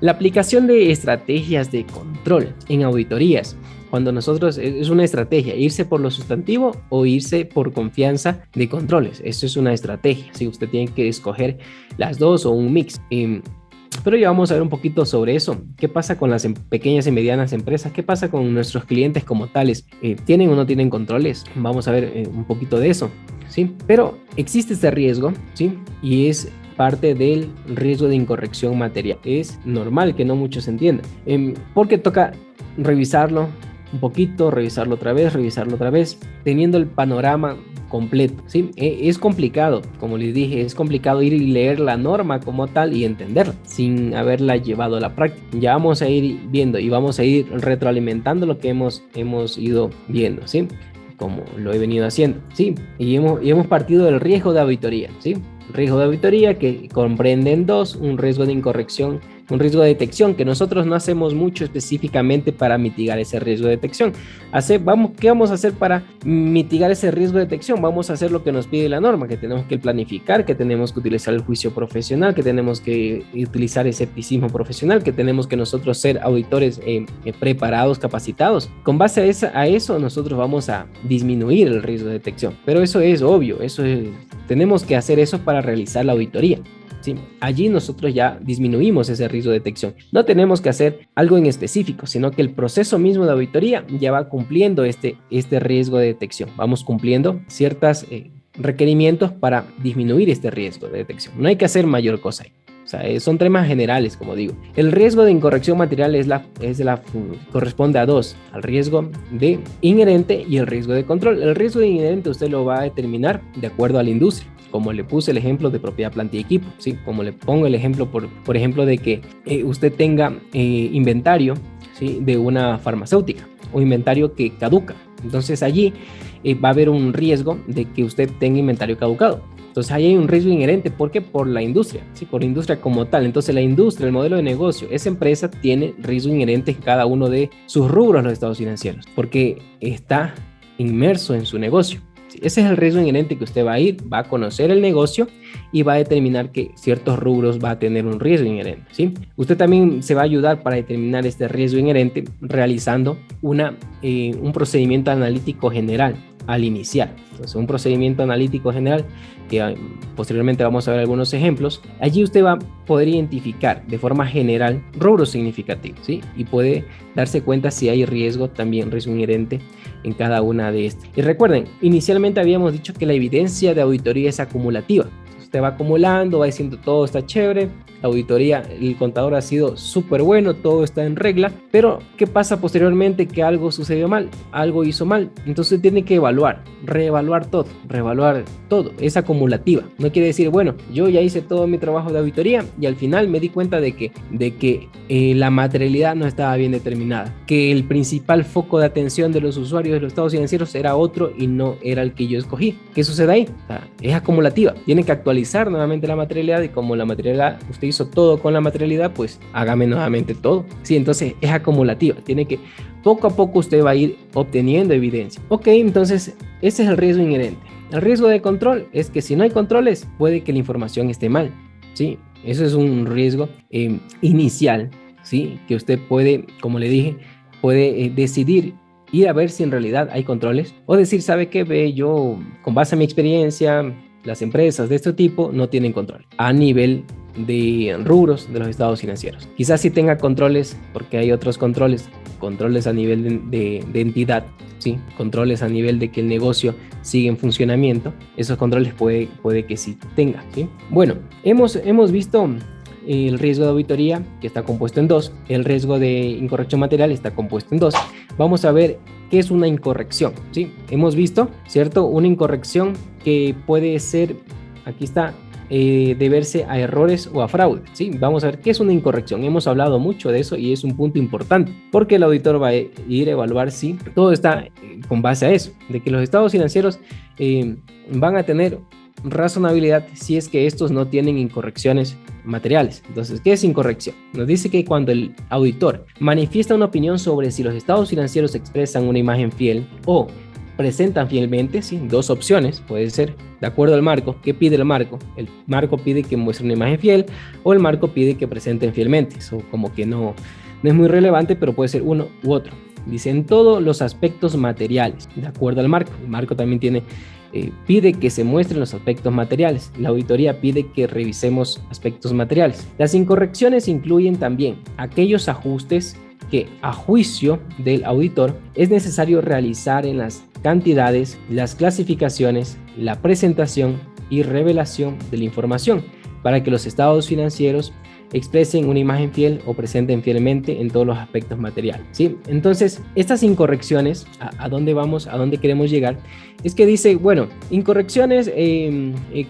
La aplicación de estrategias de control en auditorías, cuando nosotros, es una estrategia, irse por lo sustantivo o irse por confianza de controles. Eso es una estrategia, ¿sí? Usted tiene que escoger las dos o un mix. Pero ya vamos a ver un poquito sobre eso. ¿Qué pasa con las pequeñas y medianas empresas? ¿Qué pasa con nuestros clientes como tales? ¿Tienen o no tienen controles? Vamos a ver un poquito de eso, ¿sí? Pero existe este riesgo, ¿sí? Y es parte del riesgo de incorrección material. Es normal que no muchos entiendan, porque toca revisarlo un poquito, revisarlo otra vez, teniendo el panorama completo, ¿sí? Es complicado, como les dije, es complicado ir y leer la norma como tal y entenderla sin haberla llevado a la práctica. Ya vamos a ir viendo y vamos a ir retroalimentando lo que hemos ido viendo, ¿sí? Como lo he venido haciendo, ¿sí? Y hemos partido del riesgo de auditoría, ¿sí? Riesgo de auditoría que comprenden dos: un riesgo de incorrección, un riesgo de detección, que nosotros no hacemos mucho específicamente para mitigar ese riesgo de detección. ¿Qué vamos a hacer para mitigar ese riesgo de detección? Vamos a hacer lo que nos pide la norma, que tenemos que planificar, que tenemos que utilizar el juicio profesional, que tenemos que utilizar escepticismo profesional, que tenemos que nosotros ser auditores preparados, capacitados. Con base a eso nosotros vamos a disminuir el riesgo de detección, pero eso es obvio, tenemos que hacer eso para realizar la auditoría, ¿sí? Allí nosotros ya disminuimos ese riesgo de detección. No tenemos que hacer algo en específico, sino que el proceso mismo de auditoría ya va cumpliendo este riesgo de detección. Vamos cumpliendo ciertos requerimientos para disminuir este riesgo de detección. No hay que hacer mayor cosa ahí. O sea, son temas generales, como digo. El riesgo de incorrección material corresponde a dos: al riesgo de inherente y el riesgo de control. El riesgo de inherente usted lo va a determinar de acuerdo a la industria, como le puse el ejemplo de propiedad, planta y equipo, ¿sí? Como le pongo el ejemplo, por ejemplo, de que usted tenga inventario, ¿sí? De una farmacéutica, o inventario que caduca. Entonces allí va a haber un riesgo de que usted tenga inventario caducado. Entonces ahí hay un riesgo inherente. ¿Por qué? Por la industria, ¿sí? Por la industria como tal. Entonces la industria, el modelo de negocio, esa empresa tiene riesgo inherente en cada uno de sus rubros en los estados financieros, porque está inmerso en su negocio. Ese es el riesgo inherente que usted va a conocer el negocio y va a determinar que ciertos rubros va a tener un riesgo inherente, ¿sí? Usted también se va a ayudar para determinar este riesgo inherente realizando un procedimiento analítico general, al iniciar. Entonces, un procedimiento analítico general, que posteriormente vamos a ver algunos ejemplos, allí usted va a poder identificar de forma general rubros significativos, ¿sí? Y puede darse cuenta si hay riesgo, también riesgo inherente en cada una de estas. Y recuerden, inicialmente habíamos dicho que la evidencia de auditoría es acumulativa. Usted va acumulando, va diciendo todo está chévere, la auditoría, el contador ha sido súper bueno, todo está en regla, pero ¿qué pasa posteriormente? Que algo sucedió mal, algo hizo mal, entonces tiene que evaluar, reevaluar todo, es acumulativa. No quiere decir, bueno, yo ya hice todo mi trabajo de auditoría y al final me di cuenta de que la materialidad no estaba bien determinada, que el principal foco de atención de los usuarios de los estados financieros era otro y no era el que yo escogí. ¿Qué sucede ahí? O sea, es acumulativa, tiene que actualizar nuevamente la materialidad y como la materialidad, usted hizo todo con la materialidad, pues hágame nuevamente todo. Sí, entonces es acumulativa, tiene que poco a poco usted va a ir obteniendo evidencia. Ok, entonces ese es el riesgo inherente. El riesgo de control es que si no hay controles, puede que la información esté mal. Sí, eso es un riesgo inicial, sí, que usted puede, como le dije, puede decidir ir a ver si en realidad hay controles o decir, ¿sabe qué? Ve, yo con base a mi experiencia, las empresas de este tipo no tienen control a nivel de rubros de los estados financieros. Quizás sí tenga controles porque hay otros controles a nivel de entidad, ¿sí? Controles a nivel de que el negocio sigue en funcionamiento. Esos controles puede que sí tenga, ¿sí? Bueno, hemos visto el riesgo de auditoría, que está compuesto en dos. El riesgo de incorrección material está compuesto en dos. Vamos a ver qué es una incorrección, ¿sí? Hemos visto, ¿cierto? Una incorrección que puede ser, aquí está, deberse a errores o a fraude, ¿sí? Vamos a ver qué es una incorrección. Hemos hablado mucho de eso y es un punto importante porque el auditor va a ir a evaluar si todo está con base a eso, de que los estados financieros van a tener razonabilidad si es que estos no tienen incorrecciones materiales. Entonces, ¿qué es incorrección? Nos dice que cuando el auditor manifiesta una opinión sobre si los estados financieros expresan una imagen fiel o presentan fielmente, ¿sí? Dos opciones, puede ser de acuerdo al marco. ¿Qué pide el marco? El marco pide que muestre una imagen fiel o el marco pide que presenten fielmente. Eso como que no es muy relevante, pero puede ser uno u otro. Dice en todos los aspectos materiales, de acuerdo al marco. El marco también pide que se muestren los aspectos materiales. La auditoría pide que revisemos aspectos materiales. Las incorrecciones incluyen también aquellos ajustes que a juicio del auditor es necesario realizar en las cantidades, las clasificaciones, la presentación y revelación de la información para que los estados financieros expresen una imagen fiel o presenten fielmente en todos los aspectos materiales, ¿sí? Entonces, estas incorrecciones, ¿a dónde vamos? ¿A dónde queremos llegar? Es que dice, bueno, incorrecciones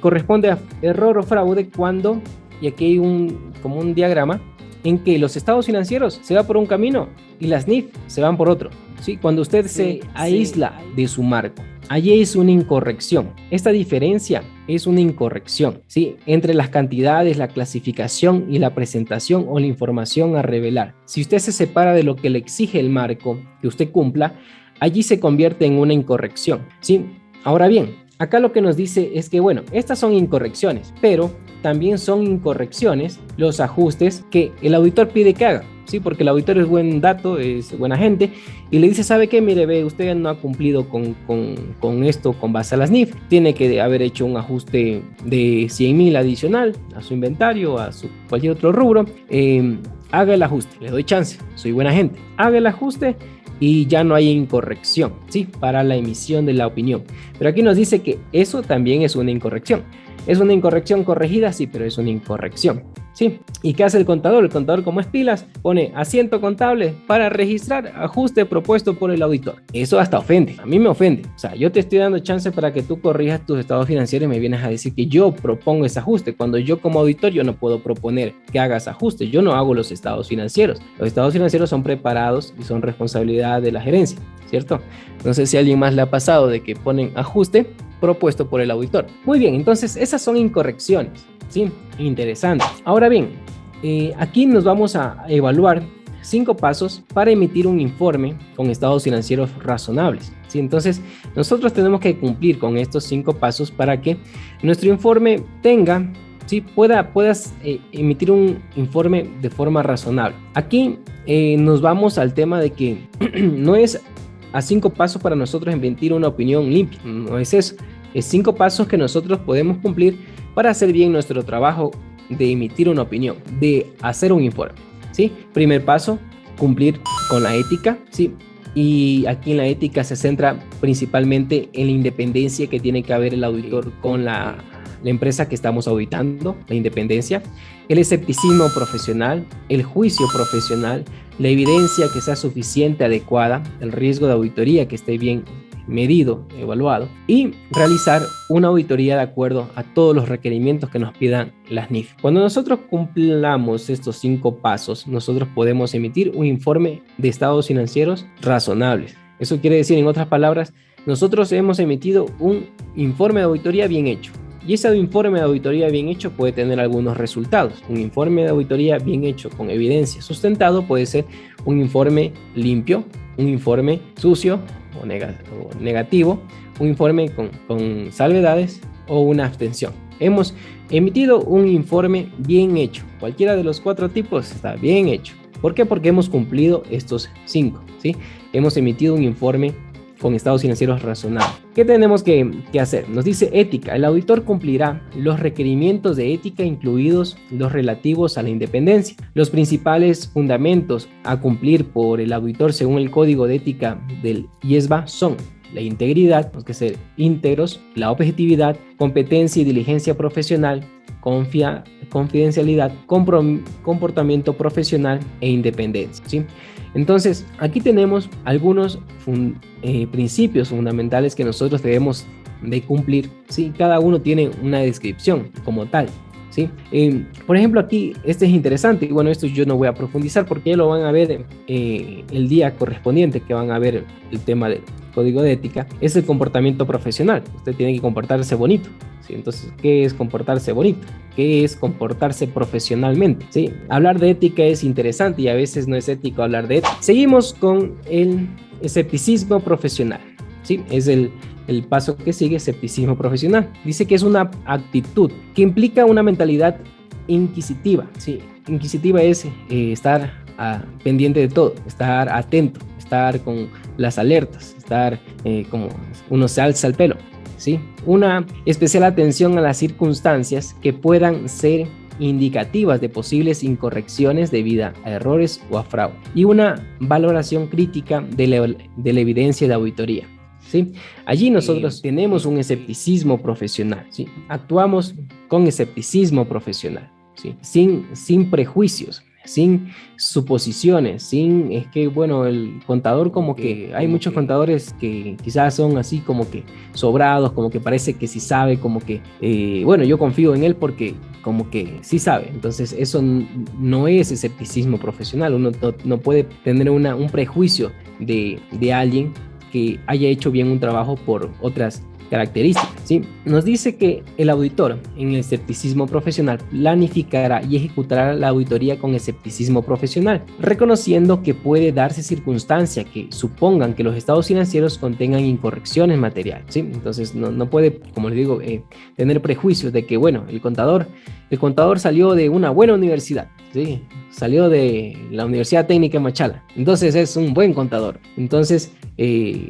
corresponde a error o fraude cuando, y aquí hay como un diagrama, en que los estados financieros se van por un camino y las NIF se van por otro, ¿sí? Cuando usted se aísla de su marco, allí es una incorrección. Esta diferencia es una incorrección, ¿sí? Entre las cantidades, la clasificación y la presentación o la información a revelar. Si usted se separa de lo que le exige el marco que usted cumpla, allí se convierte en una incorrección, ¿sí? Ahora bien, acá lo que nos dice es que, bueno, estas son incorrecciones, pero también son incorrecciones los ajustes que el auditor pide que haga, ¿sí? Porque el auditor es buen dato, es buena gente, y le dice, ¿sabe qué? Mire, ve, usted no ha cumplido con esto con base a las NIF, tiene que haber hecho un ajuste de 100,000 adicional a su inventario, a su cualquier otro rubro, haga el ajuste, le doy chance, soy buena gente, haga el ajuste y ya no hay incorrección, ¿sí? Para la emisión de la opinión. Pero aquí nos dice que eso también es una incorrección. ¿Es una incorrección corregida? Sí, pero es una incorrección, ¿sí? ¿Y qué hace el contador? El contador, como es pilas, pone asiento contable para registrar ajuste propuesto por el auditor. Eso hasta ofende, a mí me ofende. O sea, yo te estoy dando chance para que tú corrijas tus estados financieros y me vienes a decir que yo propongo ese ajuste, cuando yo como auditor yo no puedo proponer que hagas ajuste. Yo no hago los estados financieros. Los estados financieros son preparados y son responsabilidad de la gerencia, ¿cierto? No sé si a alguien más le ha pasado de que ponen ajuste propuesto por el auditor. Muy bien, entonces esas son incorrecciones, ¿sí? Interesante. Ahora bien, aquí nos vamos a evaluar 5 pasos para emitir un informe con estados financieros razonables, ¿sí? Entonces, nosotros tenemos que cumplir con estos 5 pasos para que nuestro informe tenga, ¿sí? puedas emitir un informe de forma razonable. Aquí nos vamos al tema de que no es a 5 pasos para nosotros emitir una opinión limpia. No es eso. Es 5 pasos que nosotros podemos cumplir para hacer bien nuestro trabajo de emitir una opinión, de hacer un informe, ¿sí? Primer paso, cumplir con la ética, ¿sí? Y aquí en la ética se centra principalmente en la independencia que tiene que haber el auditor con la empresa que estamos auditando, la independencia, el escepticismo profesional, el juicio profesional, la evidencia que sea suficiente, adecuada, el riesgo de auditoría que esté bien medido, evaluado, y realizar una auditoría de acuerdo a todos los requerimientos que nos pidan las NIF. Cuando nosotros cumplamos estos 5 pasos, nosotros podemos emitir un informe de estados financieros razonables. Eso quiere decir, en otras palabras, nosotros hemos emitido un informe de auditoría bien hecho. Y ese informe de auditoría bien hecho puede tener algunos resultados. Un informe de auditoría bien hecho con evidencia sustentado puede ser un informe limpio, un informe sucio o negativo, un informe con salvedades o una abstención. Hemos emitido un informe bien hecho. Cualquiera de los 4 tipos está bien hecho. ¿Por qué? Porque hemos cumplido estos 5, ¿sí? Hemos emitido un informe con estados financieros razonables. ¿Qué tenemos que hacer? Nos dice ética. El auditor cumplirá los requerimientos de ética, incluidos los relativos a la independencia. Los principales fundamentos a cumplir por el auditor según el Código de Ética del IESBA son la integridad, tenemos que ser íntegros, la objetividad, competencia y diligencia profesional, confidencialidad, comportamiento profesional e independencia, ¿sí? Entonces, aquí tenemos algunos principios fundamentales que nosotros debemos de cumplir, ¿sí? Cada uno tiene una descripción como tal, ¿sí? Por ejemplo, aquí este es interesante, y bueno, esto yo no voy a profundizar porque ya lo van a ver el día correspondiente, que van a ver el tema del código de ética, es el comportamiento profesional. Usted tiene que comportarse bonito, ¿sí? Entonces, ¿qué es comportarse bonito? ¿Qué es comportarse profesionalmente? ¿Sí? Hablar de ética es interesante y a veces no es ético hablar de ética. Seguimos con el escepticismo profesional, ¿sí? Es el paso que sigue, escepticismo profesional. Dice que es una actitud que implica una mentalidad inquisitiva, ¿sí? Inquisitiva es estar pendiente de todo, estar atento, estar con las alertas, estar como uno se alza el pelo, ¿sí? Una especial atención a las circunstancias que puedan ser indicativas de posibles incorrecciones debido a errores o a fraude, y una valoración crítica de la evidencia de auditoría, ¿sí? Allí nosotros tenemos un escepticismo profesional, ¿sí? Actuamos con escepticismo profesional, ¿sí? Sin prejuicios, sin suposiciones, es que bueno, el contador como que hay muchos contadores que quizás son así como que sobrados, como que parece que sí sabe, como que bueno, yo confío en él porque como que sí sabe. Entonces eso no es escepticismo profesional. Uno no puede tener un prejuicio de alguien que haya hecho bien un trabajo por otras características, ¿sí? Nos dice que el auditor en el escepticismo profesional planificará y ejecutará la auditoría con escepticismo profesional, reconociendo que puede darse circunstancias que supongan que los estados financieros contengan incorrecciones materiales, ¿sí? Entonces no puede, como les digo, tener prejuicios de que, bueno, el contador salió de una buena universidad, ¿sí? Salió de la Universidad Técnica de Machala, entonces es un buen contador. Entonces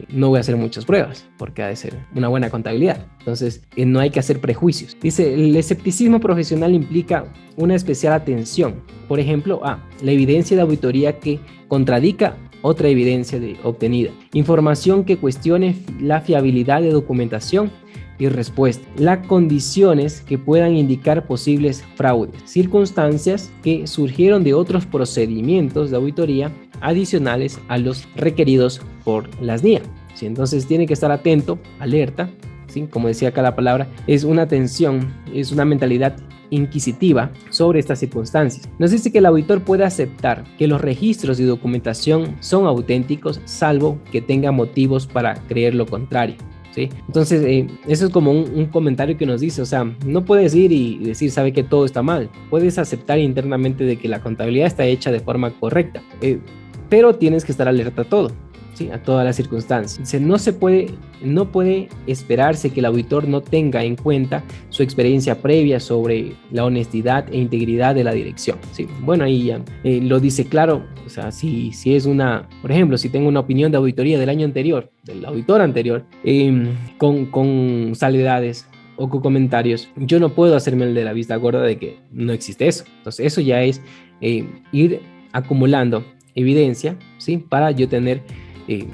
no voy a hacer muchas pruebas porque ha de ser una buena contabilidad. Entonces no hay que hacer prejuicios. Dice, el escepticismo profesional implica una especial atención, por ejemplo, a la evidencia de auditoría que contradiga otra evidencia obtenida, información que cuestione la fiabilidad de documentación y respuesta, las condiciones que puedan indicar posibles fraudes, circunstancias que surgieron de otros procedimientos de auditoría adicionales a los requeridos por las NIA, ¿sí? Entonces tiene que estar atento, alerta, ¿sí? Como decía acá la palabra, es una atención, es una mentalidad inquisitiva sobre estas circunstancias. Nos dice que el auditor puede aceptar que los registros y documentación son auténticos, salvo que tenga motivos para creer lo contrario, ¿sí? Entonces eso es como un comentario que nos dice, o sea, no puedes ir y decir, sabe que todo está mal. Puedes aceptar internamente de que la contabilidad está hecha de forma correcta, pero tienes que estar alerta a todo. ¿sí? A todas las circunstancias. Dice, no puede esperarse que el auditor no tenga en cuenta su experiencia previa sobre la honestidad e integridad de la dirección, ¿sí? Bueno, ahí ya lo dice claro. O sea, si es por ejemplo, si tengo una opinión de auditoría del año anterior, del auditor anterior, con salvedades o con comentarios, yo no puedo hacerme el de la vista gorda de que no existe eso. Entonces eso ya es ir acumulando evidencia, ¿sí? Para yo tener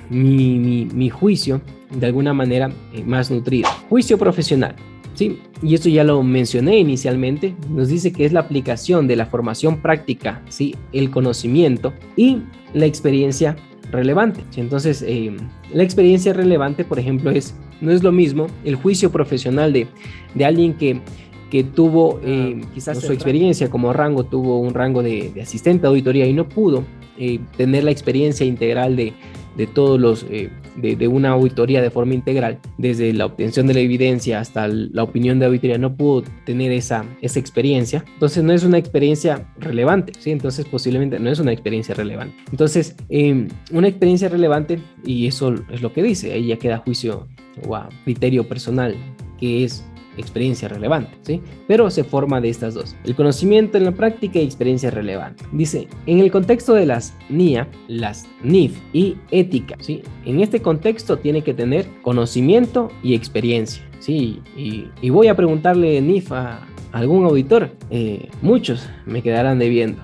mi juicio de alguna manera más nutrido. Juicio profesional, ¿sí? Y esto ya lo mencioné inicialmente. Nos dice que es la aplicación de la formación práctica, ¿sí? El conocimiento y la experiencia relevante. Entonces, la experiencia relevante, por ejemplo, no es lo mismo el juicio profesional de alguien que tuvo quizás su experiencia como rango, tuvo un rango de asistente de auditoría y no pudo tener la experiencia integral de todos los, de una auditoría de forma integral, desde la obtención de la evidencia hasta la opinión de auditoría, no pudo tener esa experiencia. Entonces no es una experiencia relevante, ¿sí? Entonces posiblemente no es una experiencia relevante. Entonces una experiencia relevante, y eso es lo que dice, ahí ya queda juicio o criterio personal, que es experiencia relevante, ¿sí? Pero se forma de estas dos: el conocimiento en la práctica y experiencia relevante. Dice, en el contexto de las NIA, las NIF y ética, ¿sí? En este contexto tiene que tener conocimiento y experiencia, ¿sí? Y voy a preguntarle NIF a algún auditor, muchos me quedarán debiendo.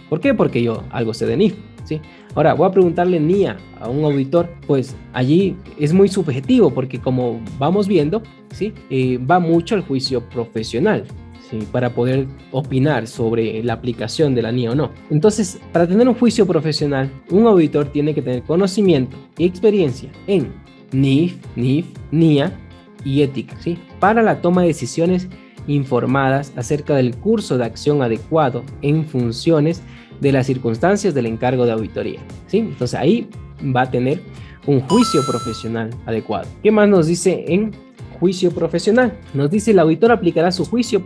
¿Por qué? Porque yo algo sé de NIF, ¿sí? Ahora, voy a preguntarle NIA a un auditor, pues allí es muy subjetivo, porque como vamos viendo, ¿sí? Va mucho al juicio profesional, ¿sí? Para poder opinar sobre la aplicación de la NIA o no. Entonces, para tener un juicio profesional, un auditor tiene que tener conocimiento y experiencia en NIF, NIA y ética, ¿sí? Para la toma de decisiones informadas acerca del curso de acción adecuado en funciones de las circunstancias del encargo de auditoría, ¿sí? Entonces ahí va a tener un juicio profesional adecuado. ¿Qué más nos dice en juicio profesional? Nos dice, el auditor aplicará su juicio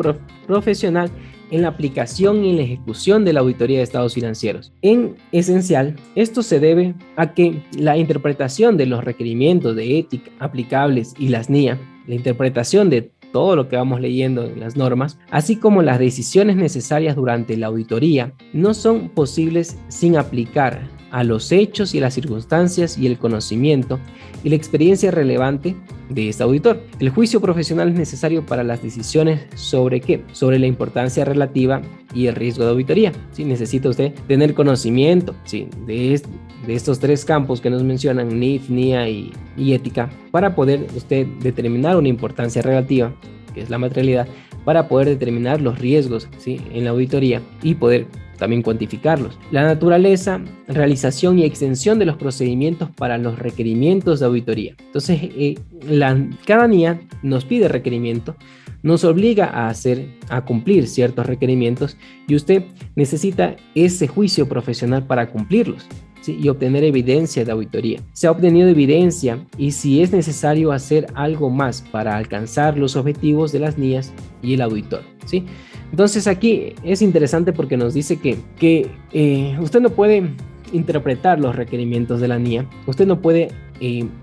profesional en la aplicación y en la ejecución de la auditoría de estados financieros. En esencial, esto se debe a que la interpretación de los requerimientos de ética aplicables y las NIA, la interpretación de todo lo que vamos leyendo en las normas, así como las decisiones necesarias durante la auditoría, no son posibles sin aplicar a los hechos y las circunstancias y el conocimiento y la experiencia relevante de este auditor. El juicio profesional es necesario para las decisiones sobre ¿qué? Sobre la importancia relativa y el riesgo de auditoría, ¿sí? Necesita usted tener conocimiento, ¿sí? de estos tres campos que nos mencionan, NIF, NIA y ética, para poder usted determinar una importancia relativa, que es la materialidad, para poder determinar los riesgos, ¿sí? En la auditoría y poder también cuantificarlos. La naturaleza, realización y extensión de los procedimientos para los requerimientos de auditoría. Entonces, cada NIA nos pide requerimiento, nos obliga a cumplir ciertos requerimientos y usted necesita ese juicio profesional para cumplirlos, ¿sí? Y obtener evidencia de auditoría. Se ha obtenido evidencia y si es necesario hacer algo más para alcanzar los objetivos de las NIAs y el auditor, ¿sí? Entonces aquí es interesante porque nos dice que usted no puede interpretar los requerimientos de la NIA, usted no puede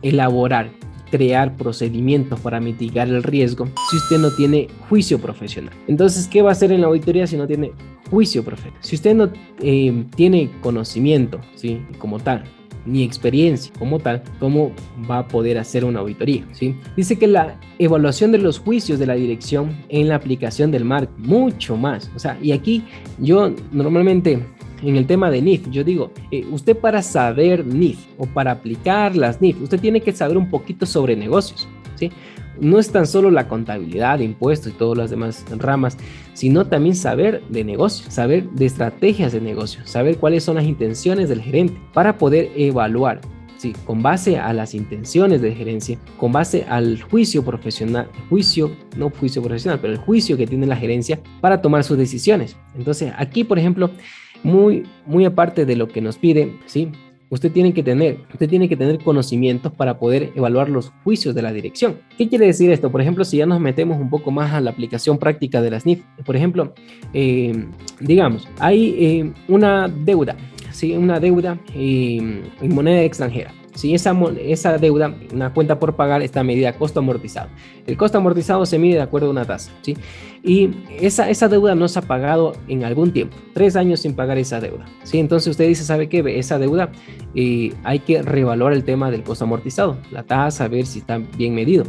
elaborar, crear procedimientos para mitigar el riesgo si usted no tiene juicio profesional. Entonces, ¿qué va a hacer en la auditoría si no tiene juicio profesional? Si usted no tiene conocimiento, ¿sí? Como tal, ni experiencia como tal, ¿cómo va a poder hacer una auditoría? ¿Sí? Dice que la evaluación de los juicios de la dirección en la aplicación del MARC, mucho más. O sea, y aquí yo normalmente en el tema de NIF, yo digo, usted para saber NIF o para aplicar las NIF, usted tiene que saber un poquito sobre negocios, ¿sí? No es tan solo la contabilidad, impuestos y todas las demás ramas, sino también saber de negocios, saber de estrategias de negocios, saber cuáles son las intenciones del gerente para poder evaluar, ¿sí? Con base a las intenciones de gerencia, con base al juicio profesional, no juicio profesional, pero el juicio que tiene la gerencia para tomar sus decisiones. Entonces, aquí, por ejemplo, muy aparte de lo que nos pide, ¿sí? Usted tiene que tener conocimientos para poder evaluar los juicios de la dirección. ¿Qué quiere decir esto? Por ejemplo, si ya nos metemos un poco más a la aplicación práctica de las NIF, por ejemplo, digamos, hay una deuda, ¿sí? Una deuda en moneda extranjera. Si esa deuda, una cuenta por pagar, está medida a costo amortizado. El costo amortizado se mide de acuerdo a una tasa, ¿sí? Y esa deuda no se ha pagado en algún tiempo, 3 años sin pagar esa deuda, ¿sí? Entonces usted dice, ¿sabe qué? Esa deuda hay que reevaluar el tema del costo amortizado, la tasa, ver si está bien medido.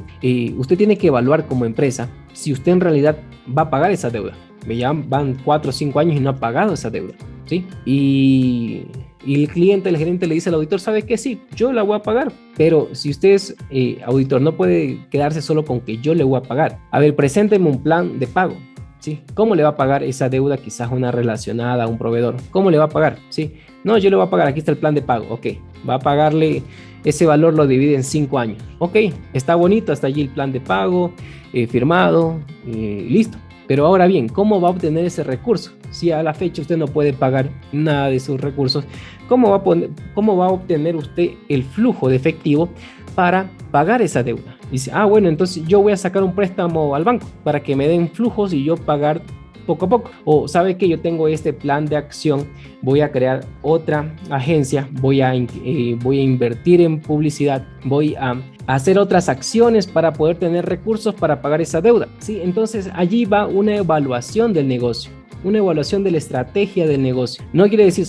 Usted tiene que evaluar como empresa si usted en realidad va a pagar esa deuda. Ya van 4 o 5 años y no ha pagado esa deuda, ¿sí? Y el cliente, el gerente le dice al auditor, ¿sabe qué? Sí, yo la voy a pagar. Pero si usted es auditor, no puede quedarse solo con que yo le voy a pagar. A ver, presénteme un plan de pago, ¿sí? ¿Cómo le va a pagar esa deuda? Quizás una relacionada a un proveedor. ¿Cómo le va a pagar? ¿Sí? No, yo le voy a pagar, aquí está el plan de pago. Ok, va a pagarle, ese valor lo divide en 5 años. Ok, está bonito, hasta allí el plan de pago, firmado, listo. Pero ahora bien, ¿cómo va a obtener ese recurso? Si a la fecha usted no puede pagar nada de sus recursos, ¿cómo va a obtener usted el flujo de efectivo para pagar esa deuda? Dice, bueno, entonces yo voy a sacar un préstamo al banco para que me den flujos y yo pagar poco a poco. O sabe que yo tengo este plan de acción, voy a crear otra agencia, voy a invertir en publicidad, voy a hacer otras acciones para poder tener recursos para pagar esa deuda, ¿sí? Entonces allí va una evaluación del negocio, una evaluación de la estrategia del negocio. No quiere decir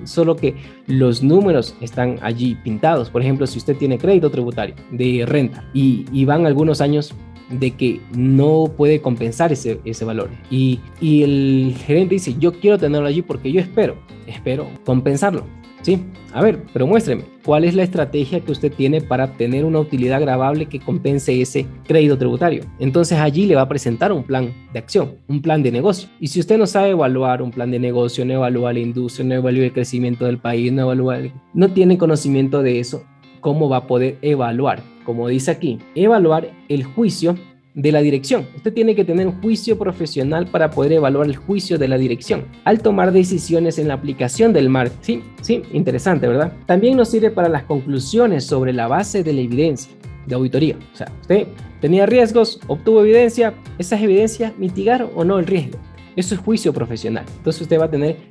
solo que los números están allí pintados. Por ejemplo, si usted tiene crédito tributario de renta y van algunos años de que no puede compensar ese valor y el gerente dice, yo quiero tenerlo allí porque yo espero compensarlo, ¿sí? A ver, pero muéstreme, ¿cuál es la estrategia que usted tiene para obtener una utilidad gravable que compense ese crédito tributario? Entonces allí le va a presentar un plan de acción, un plan de negocio. Y si usted no sabe evaluar un plan de negocio, no evalúa la industria, no evalúa el crecimiento del país, no tiene conocimiento de eso, ¿cómo va a poder evaluar? Como dice aquí, evaluar el juicio de la dirección. Usted tiene que tener un juicio profesional para poder evaluar el juicio de la dirección al tomar decisiones en la aplicación del marketing. Sí, interesante, ¿verdad? También nos sirve para las conclusiones sobre la base de la evidencia de auditoría. O sea, usted tenía riesgos, obtuvo evidencia, ¿esas evidencias mitigaron o no el riesgo? Eso es juicio profesional. Entonces usted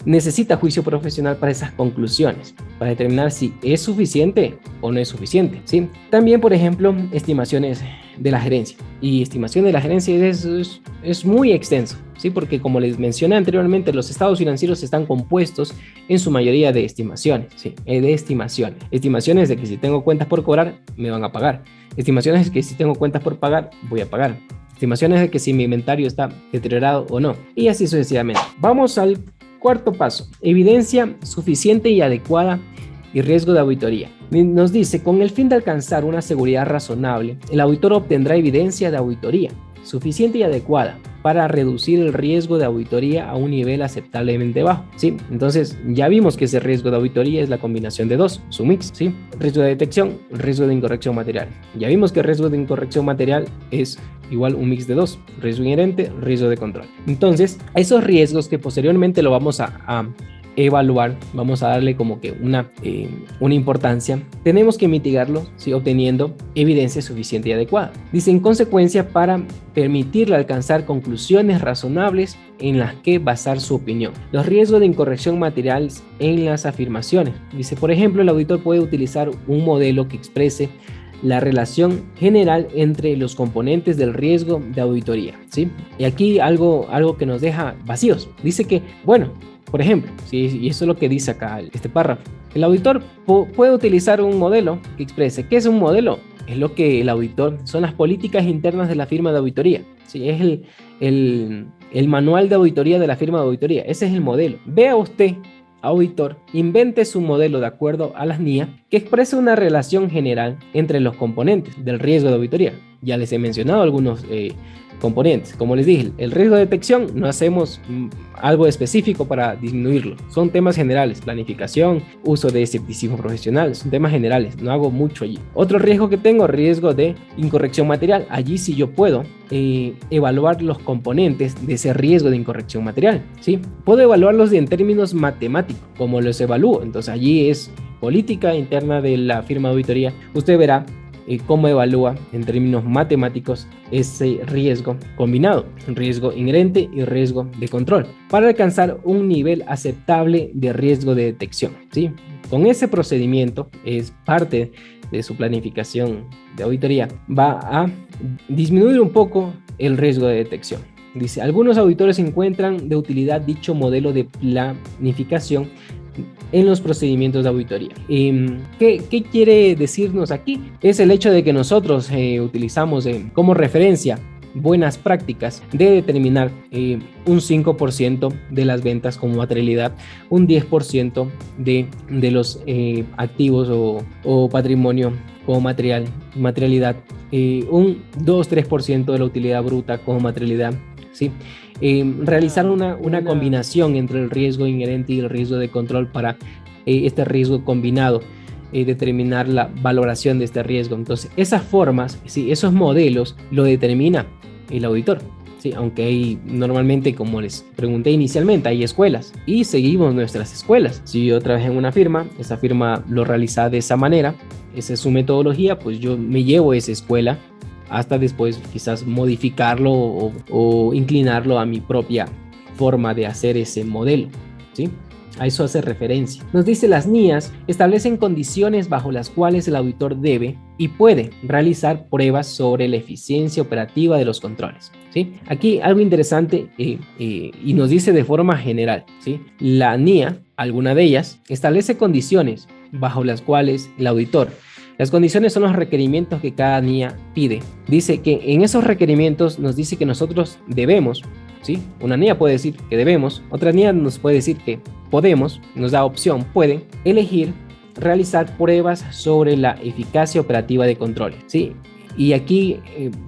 necesita juicio profesional para esas conclusiones, para determinar si es suficiente o no es suficiente, ¿sí? También, por ejemplo, estimaciones de la gerencia. Y estimación de la gerencia es muy extenso, ¿sí? Porque como les mencioné anteriormente, los estados financieros están compuestos en su mayoría de estimaciones, ¿sí? De estimaciones. Estimaciones de que si tengo cuentas por cobrar, me van a pagar. Estimaciones de que si tengo cuentas por pagar, voy a pagar. Estimaciones de que si mi inventario está deteriorado o no. Y así sucesivamente. Vamos al cuarto paso. Evidencia suficiente y adecuada y riesgo de auditoría. Nos dice, con el fin de alcanzar una seguridad razonable, el auditor obtendrá evidencia de auditoría suficiente y adecuada para reducir el riesgo de auditoría a un nivel aceptablemente bajo, ¿sí? Entonces ya vimos que ese riesgo de auditoría es la combinación de dos, su mix, ¿sí? Riesgo de detección, riesgo de incorrección material. Ya vimos que el riesgo de incorrección material es igual un mix de dos, riesgo inherente, riesgo de control. Entonces, esos riesgos que posteriormente lo vamos a evaluar, vamos a darle como que una importancia, tenemos que mitigarlo, ¿sí? Obteniendo evidencia suficiente y adecuada. Dice, en consecuencia, para permitirle alcanzar conclusiones razonables en las que basar su opinión. Los riesgos de incorrección material en las afirmaciones. Dice, por ejemplo, el auditor puede utilizar un modelo que exprese la relación general entre los componentes del riesgo de auditoría, ¿sí? Y aquí algo que nos deja vacíos. Dice que, bueno, por ejemplo, ¿sí? Y eso es lo que dice acá este párrafo. El auditor puede utilizar un modelo que exprese. ¿Qué es un modelo? Es lo que el auditor, son las políticas internas de la firma de auditoría, ¿sí? Es el manual de auditoría de la firma de auditoría. Ese es el modelo. Vea usted, auditor, invente su modelo de acuerdo a las NIA que exprese una relación general entre los componentes del riesgo de auditoría. Ya les he mencionado algunos componentes. Como les dije, el riesgo de detección no hacemos algo específico para disminuirlo. Son temas generales, planificación, uso de escepticismo profesional, son temas generales, no hago mucho allí. Otro riesgo que tengo, riesgo de incorrección material. Allí sí yo puedo evaluar los componentes de ese riesgo de incorrección material, ¿sí? Puedo evaluarlos en términos matemáticos, como los evalúo. Entonces allí es política interna de la firma de auditoría. Usted verá cómo evalúa en términos matemáticos ese riesgo combinado, riesgo inherente y riesgo de control, para alcanzar un nivel aceptable de riesgo de detección, ¿sí? Con ese procedimiento, es parte de su planificación de auditoría, va a disminuir un poco el riesgo de detección. Dice, algunos auditores encuentran de utilidad dicho modelo de planificación en los procedimientos de auditoría. ¿Qué quiere decirnos aquí? Es el hecho de que nosotros utilizamos como referencia buenas prácticas de determinar un 5% de las ventas como materialidad, un 10% de los activos o patrimonio como materialidad, un 2-3% de la utilidad bruta como materialidad, ¿sí? Realizar una combinación entre el riesgo inherente y el riesgo de control para este riesgo combinado, determinar la valoración de este riesgo. Entonces, esas formas, ¿sí? Esos modelos lo determina el auditor, ¿sí? Aunque hay normalmente, como les pregunté inicialmente, hay escuelas y seguimos nuestras escuelas. Si yo trabajé en una firma, esa firma lo realiza de esa manera, esa es su metodología, pues yo me llevo a esa escuela hasta después quizás modificarlo o inclinarlo a mi propia forma de hacer ese modelo, ¿sí? A eso hace referencia. Nos dice, las NIAs establecen condiciones bajo las cuales el auditor debe y puede realizar pruebas sobre la eficiencia operativa de los controles, ¿sí? Aquí algo interesante y nos dice de forma general, ¿sí? La NIA, alguna de ellas, establece condiciones bajo las cuales el auditor. Las condiciones son los requerimientos que cada NIA pide. Dice que en esos requerimientos nos dice que nosotros debemos, ¿sí? Una NIA puede decir que debemos, otra NIA nos puede decir que podemos, nos da opción, pueden elegir realizar pruebas sobre la eficacia operativa de controles, ¿sí? Y aquí,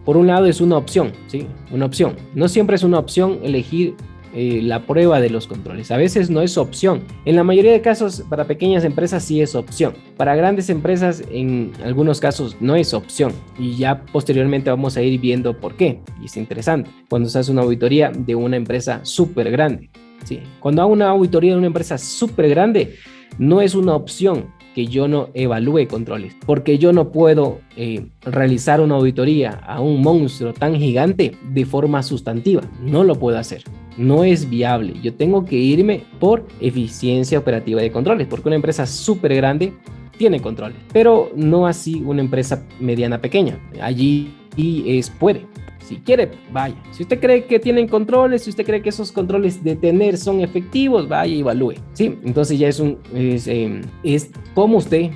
por un lado, es una opción, ¿sí? Una opción. No siempre es una opción elegir la prueba de los controles. A veces no es opción. En la mayoría de casos, para pequeñas empresas sí es opción. Para grandes empresas, en algunos casos no es opción. Y ya posteriormente vamos a ir viendo por qué. Y es interesante. Cuando se hace una auditoría de una empresa súper grande, ¿sí? Cuando hago una auditoría de una empresa súper grande, no es una opción que yo no evalúe controles, porque yo no puedo realizar una auditoría a un monstruo tan gigante de forma sustantiva. No lo puedo hacer. No es viable. Yo tengo que irme por eficiencia operativa de controles, porque una empresa súper grande tiene controles, pero no así una empresa mediana pequeña. Allí puede. Si quiere, vaya. Si usted cree que tienen controles, si usted cree que esos controles de tener son efectivos, vaya y evalúe, ¿sí? Entonces ya es como usted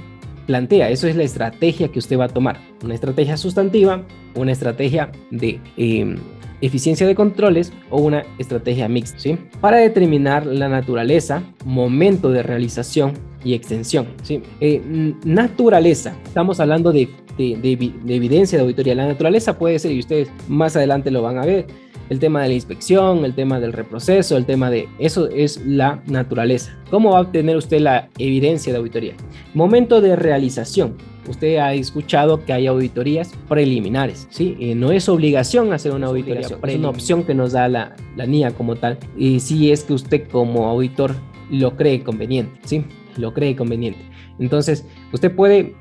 plantea. Eso es la estrategia que usted va a tomar. Una estrategia sustantiva, una estrategia de eficiencia de controles o una estrategia mixta, ¿sí? Para determinar la naturaleza, momento de realización y extensión, ¿sí? Naturaleza. Estamos hablando de evidencia de auditoría. La naturaleza puede ser, y ustedes más adelante lo van a ver, el tema de la inspección, el tema del reproceso, el tema de eso es la naturaleza. ¿Cómo va a obtener usted la evidencia de auditoría? Momento de realización. Usted ha escuchado que hay auditorías preliminares, ¿sí? No es obligación hacer una auditoría, es una opción que nos da la NIA como tal, y si es que usted como auditor lo cree conveniente, ¿sí? Lo cree conveniente. Entonces, usted puede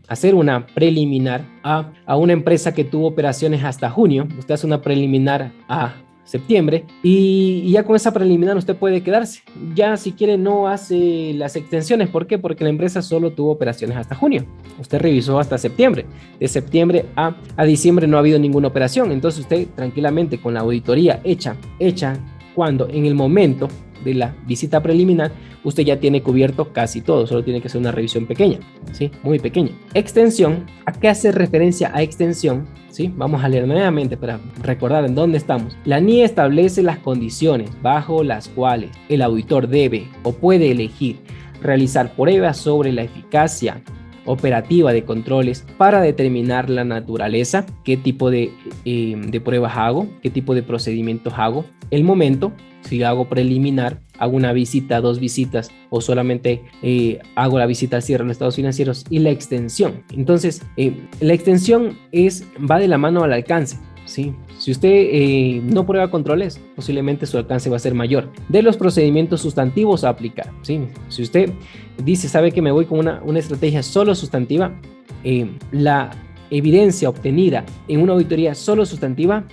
hacer una preliminar a una empresa que tuvo operaciones hasta junio. Usted hace una preliminar a septiembre y ya con esa preliminar usted puede quedarse. Ya si quiere no hace las extensiones. ¿Por qué? Porque la empresa solo tuvo operaciones hasta junio. Usted revisó hasta septiembre. De septiembre a diciembre no ha habido ninguna operación. Entonces usted tranquilamente con la auditoría hecha cuando en el momento de la visita preliminar, usted ya tiene cubierto casi todo, solo tiene que hacer una revisión pequeña, ¿sí? Muy pequeña. Extensión, ¿a qué hace referencia a extensión? ¿Sí? Vamos a leer nuevamente para recordar en dónde estamos. La NIA establece las condiciones bajo las cuales el auditor debe o puede elegir realizar pruebas sobre la eficacia operativa de controles para determinar la naturaleza, qué tipo de pruebas hago, qué tipo de procedimientos hago, el momento, si hago preliminar, hago una visita, 2 visitas o solamente hago la visita al cierre de los estados financieros, y la extensión. Entonces, la extensión va de la mano al alcance, ¿sí? Si usted no prueba controles, posiblemente su alcance va a ser mayor. De los procedimientos sustantivos a aplicar, ¿sí? Si usted dice, sabe que me voy con una estrategia solo sustantiva, la evidencia obtenida en una auditoría solo sustantiva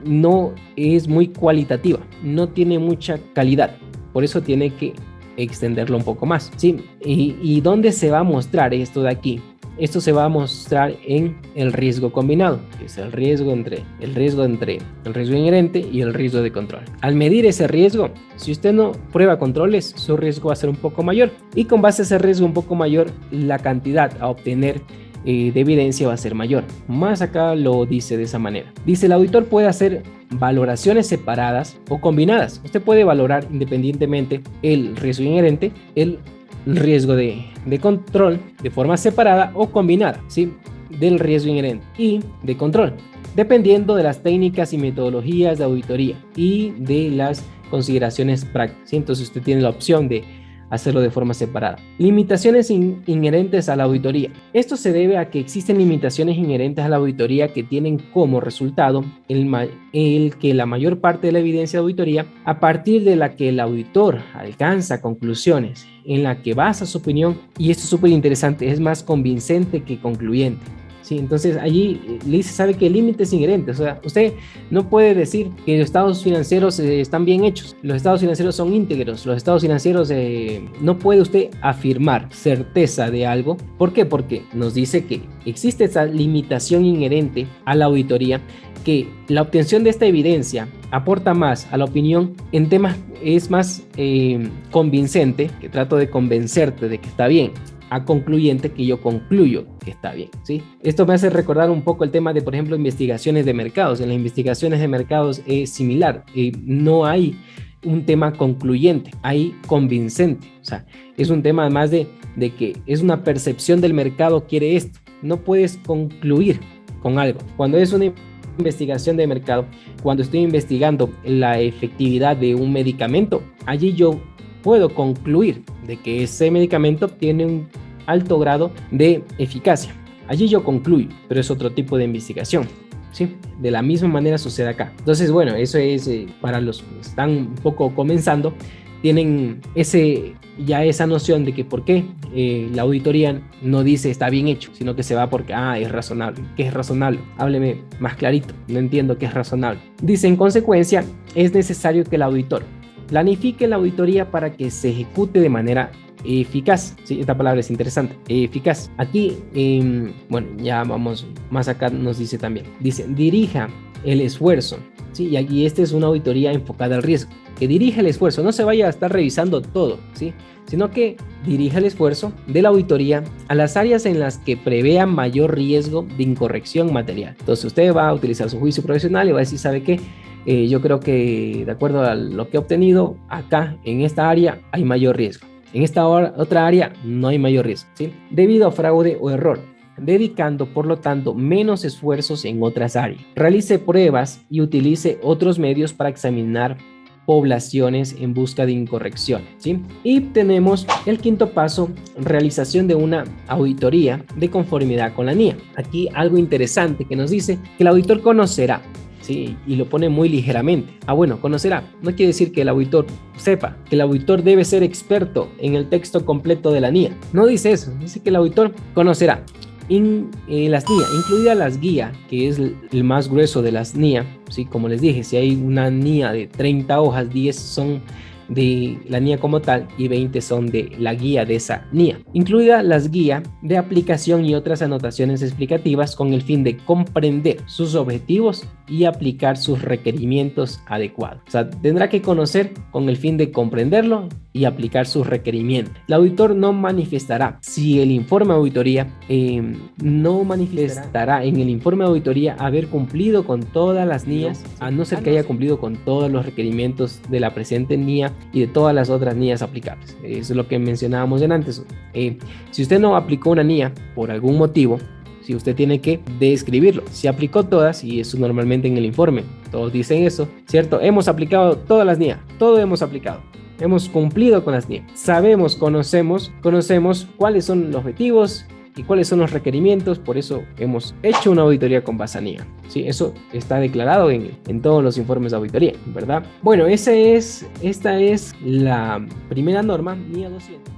no es muy cualitativa, no tiene mucha calidad, por eso tiene que extenderlo un poco más, ¿sí? ¿Y dónde se va a mostrar esto de aquí? Esto se va a mostrar en el riesgo combinado, que es el riesgo entre el riesgo inherente y el riesgo de control. Al medir ese riesgo, si usted no prueba controles, su riesgo va a ser un poco mayor, y con base a ese riesgo un poco mayor, la cantidad a obtener de evidencia va a ser mayor. Más acá lo dice de esa manera. Dice: el auditor puede hacer valoraciones separadas o combinadas. Usted puede valorar independientemente el riesgo inherente, el riesgo de control de forma separada o combinada, ¿sí? Del riesgo inherente y de control, dependiendo de las técnicas y metodologías de auditoría y de las consideraciones prácticas, ¿sí? Entonces usted tiene la opción de hacerlo de forma separada. Limitaciones inherentes a la auditoría. Esto se debe a que existen limitaciones inherentes a la auditoría que tienen como resultado el que la mayor parte de la evidencia de auditoría, a partir de la que el auditor alcanza conclusiones en la que basa su opinión, y esto es súper interesante, es más convincente que concluyente. Sí, entonces allí le dice, sabe que límites inherentes, o sea, usted no puede decir que los estados financieros están bien hechos, los estados financieros son íntegros, los estados financieros, no puede usted afirmar certeza de algo. ¿Por qué? Porque nos dice que existe esa limitación inherente a la auditoría, que la obtención de esta evidencia aporta más a la opinión en temas, es más convincente, que trato de convencerte de que está bien, a concluyente que yo concluyo que está bien, ¿sí? Esto me hace recordar un poco el tema de, por ejemplo, investigaciones de mercados. En las investigaciones de mercados es similar, no hay un tema concluyente, hay convincente, o sea, es un tema más de que es una percepción del mercado quiere esto, no puedes concluir con algo. Cuando es una investigación de mercado, cuando estoy investigando la efectividad de un medicamento, allí yo puedo concluir de que ese medicamento tiene un alto grado de eficacia. Allí yo concluyo, pero es otro tipo de investigación, ¿sí? De la misma manera sucede acá. Entonces, bueno, eso es para los que están un poco comenzando, tienen ya esa noción de que por qué la auditoría no dice está bien hecho, sino que se va porque es razonable. ¿Qué es razonable? Hábleme más clarito, no entiendo qué es razonable. Dice, en consecuencia, es necesario que el auditor planifique la auditoría para que se ejecute de manera eficaz. Sí, esta palabra es interesante, eficaz. Aquí, bueno, ya vamos más acá, nos dice también, dice, dirija el esfuerzo, ¿sí? Y aquí esta es una auditoría enfocada al riesgo, que dirija el esfuerzo, no se vaya a estar revisando todo, ¿sí? Sino que dirija el esfuerzo de la auditoría a las áreas en las que prevea mayor riesgo de incorrección material. Entonces usted va a utilizar su juicio profesional y va a decir, ¿sabe qué? Yo creo que de acuerdo a lo que he obtenido, acá en esta área hay mayor riesgo. En esta otra área no hay mayor riesgo, ¿sí? Debido a fraude o error, dedicando por lo tanto menos esfuerzos en otras áreas. Realice pruebas y utilice otros medios para examinar poblaciones en busca de incorrecciones, ¿sí? Y tenemos el quinto paso, realización de una auditoría de conformidad con la NIA. Aquí algo interesante que nos dice que el auditor conocerá, ¿sí? Y lo pone muy ligeramente. Bueno, conocerá. No quiere decir que el auditor sepa, que el auditor debe ser experto en el texto completo de la NIA. No dice eso, dice que el auditor conocerá las NIA, incluida las guías, que es el más grueso de las NIA, ¿sí? Como les dije, si hay una NIA de 30 hojas, 10 son de la NIA como tal y 20 son de la guía de esa NIA, incluida las guías de aplicación y otras anotaciones explicativas con el fin de comprender sus objetivos y aplicar sus requerimientos adecuados. O sea, tendrá que conocer con el fin de comprenderlo y aplicar sus requerimientos. El auditor no manifestará, si el informe de auditoría no manifestará en el informe de auditoría haber cumplido con todas las NIAs, a no ser que haya cumplido con todos los requerimientos de la presente NIA y de todas las otras NIAs aplicables. Eso es lo que mencionábamos antes. Si usted no aplicó una NIA por algún motivo, si usted tiene que describirlo. Si aplicó todas, y eso normalmente en el informe, todos dicen eso, ¿cierto? Hemos aplicado todas las NIA, todo hemos aplicado. Hemos cumplido con las NIA. Sabemos, conocemos cuáles son los objetivos y cuáles son los requerimientos, por eso hemos hecho una auditoría con base a NIA. Sí, eso está declarado en todos los informes de auditoría, ¿verdad? Bueno, esta es la primera norma, NIA 200.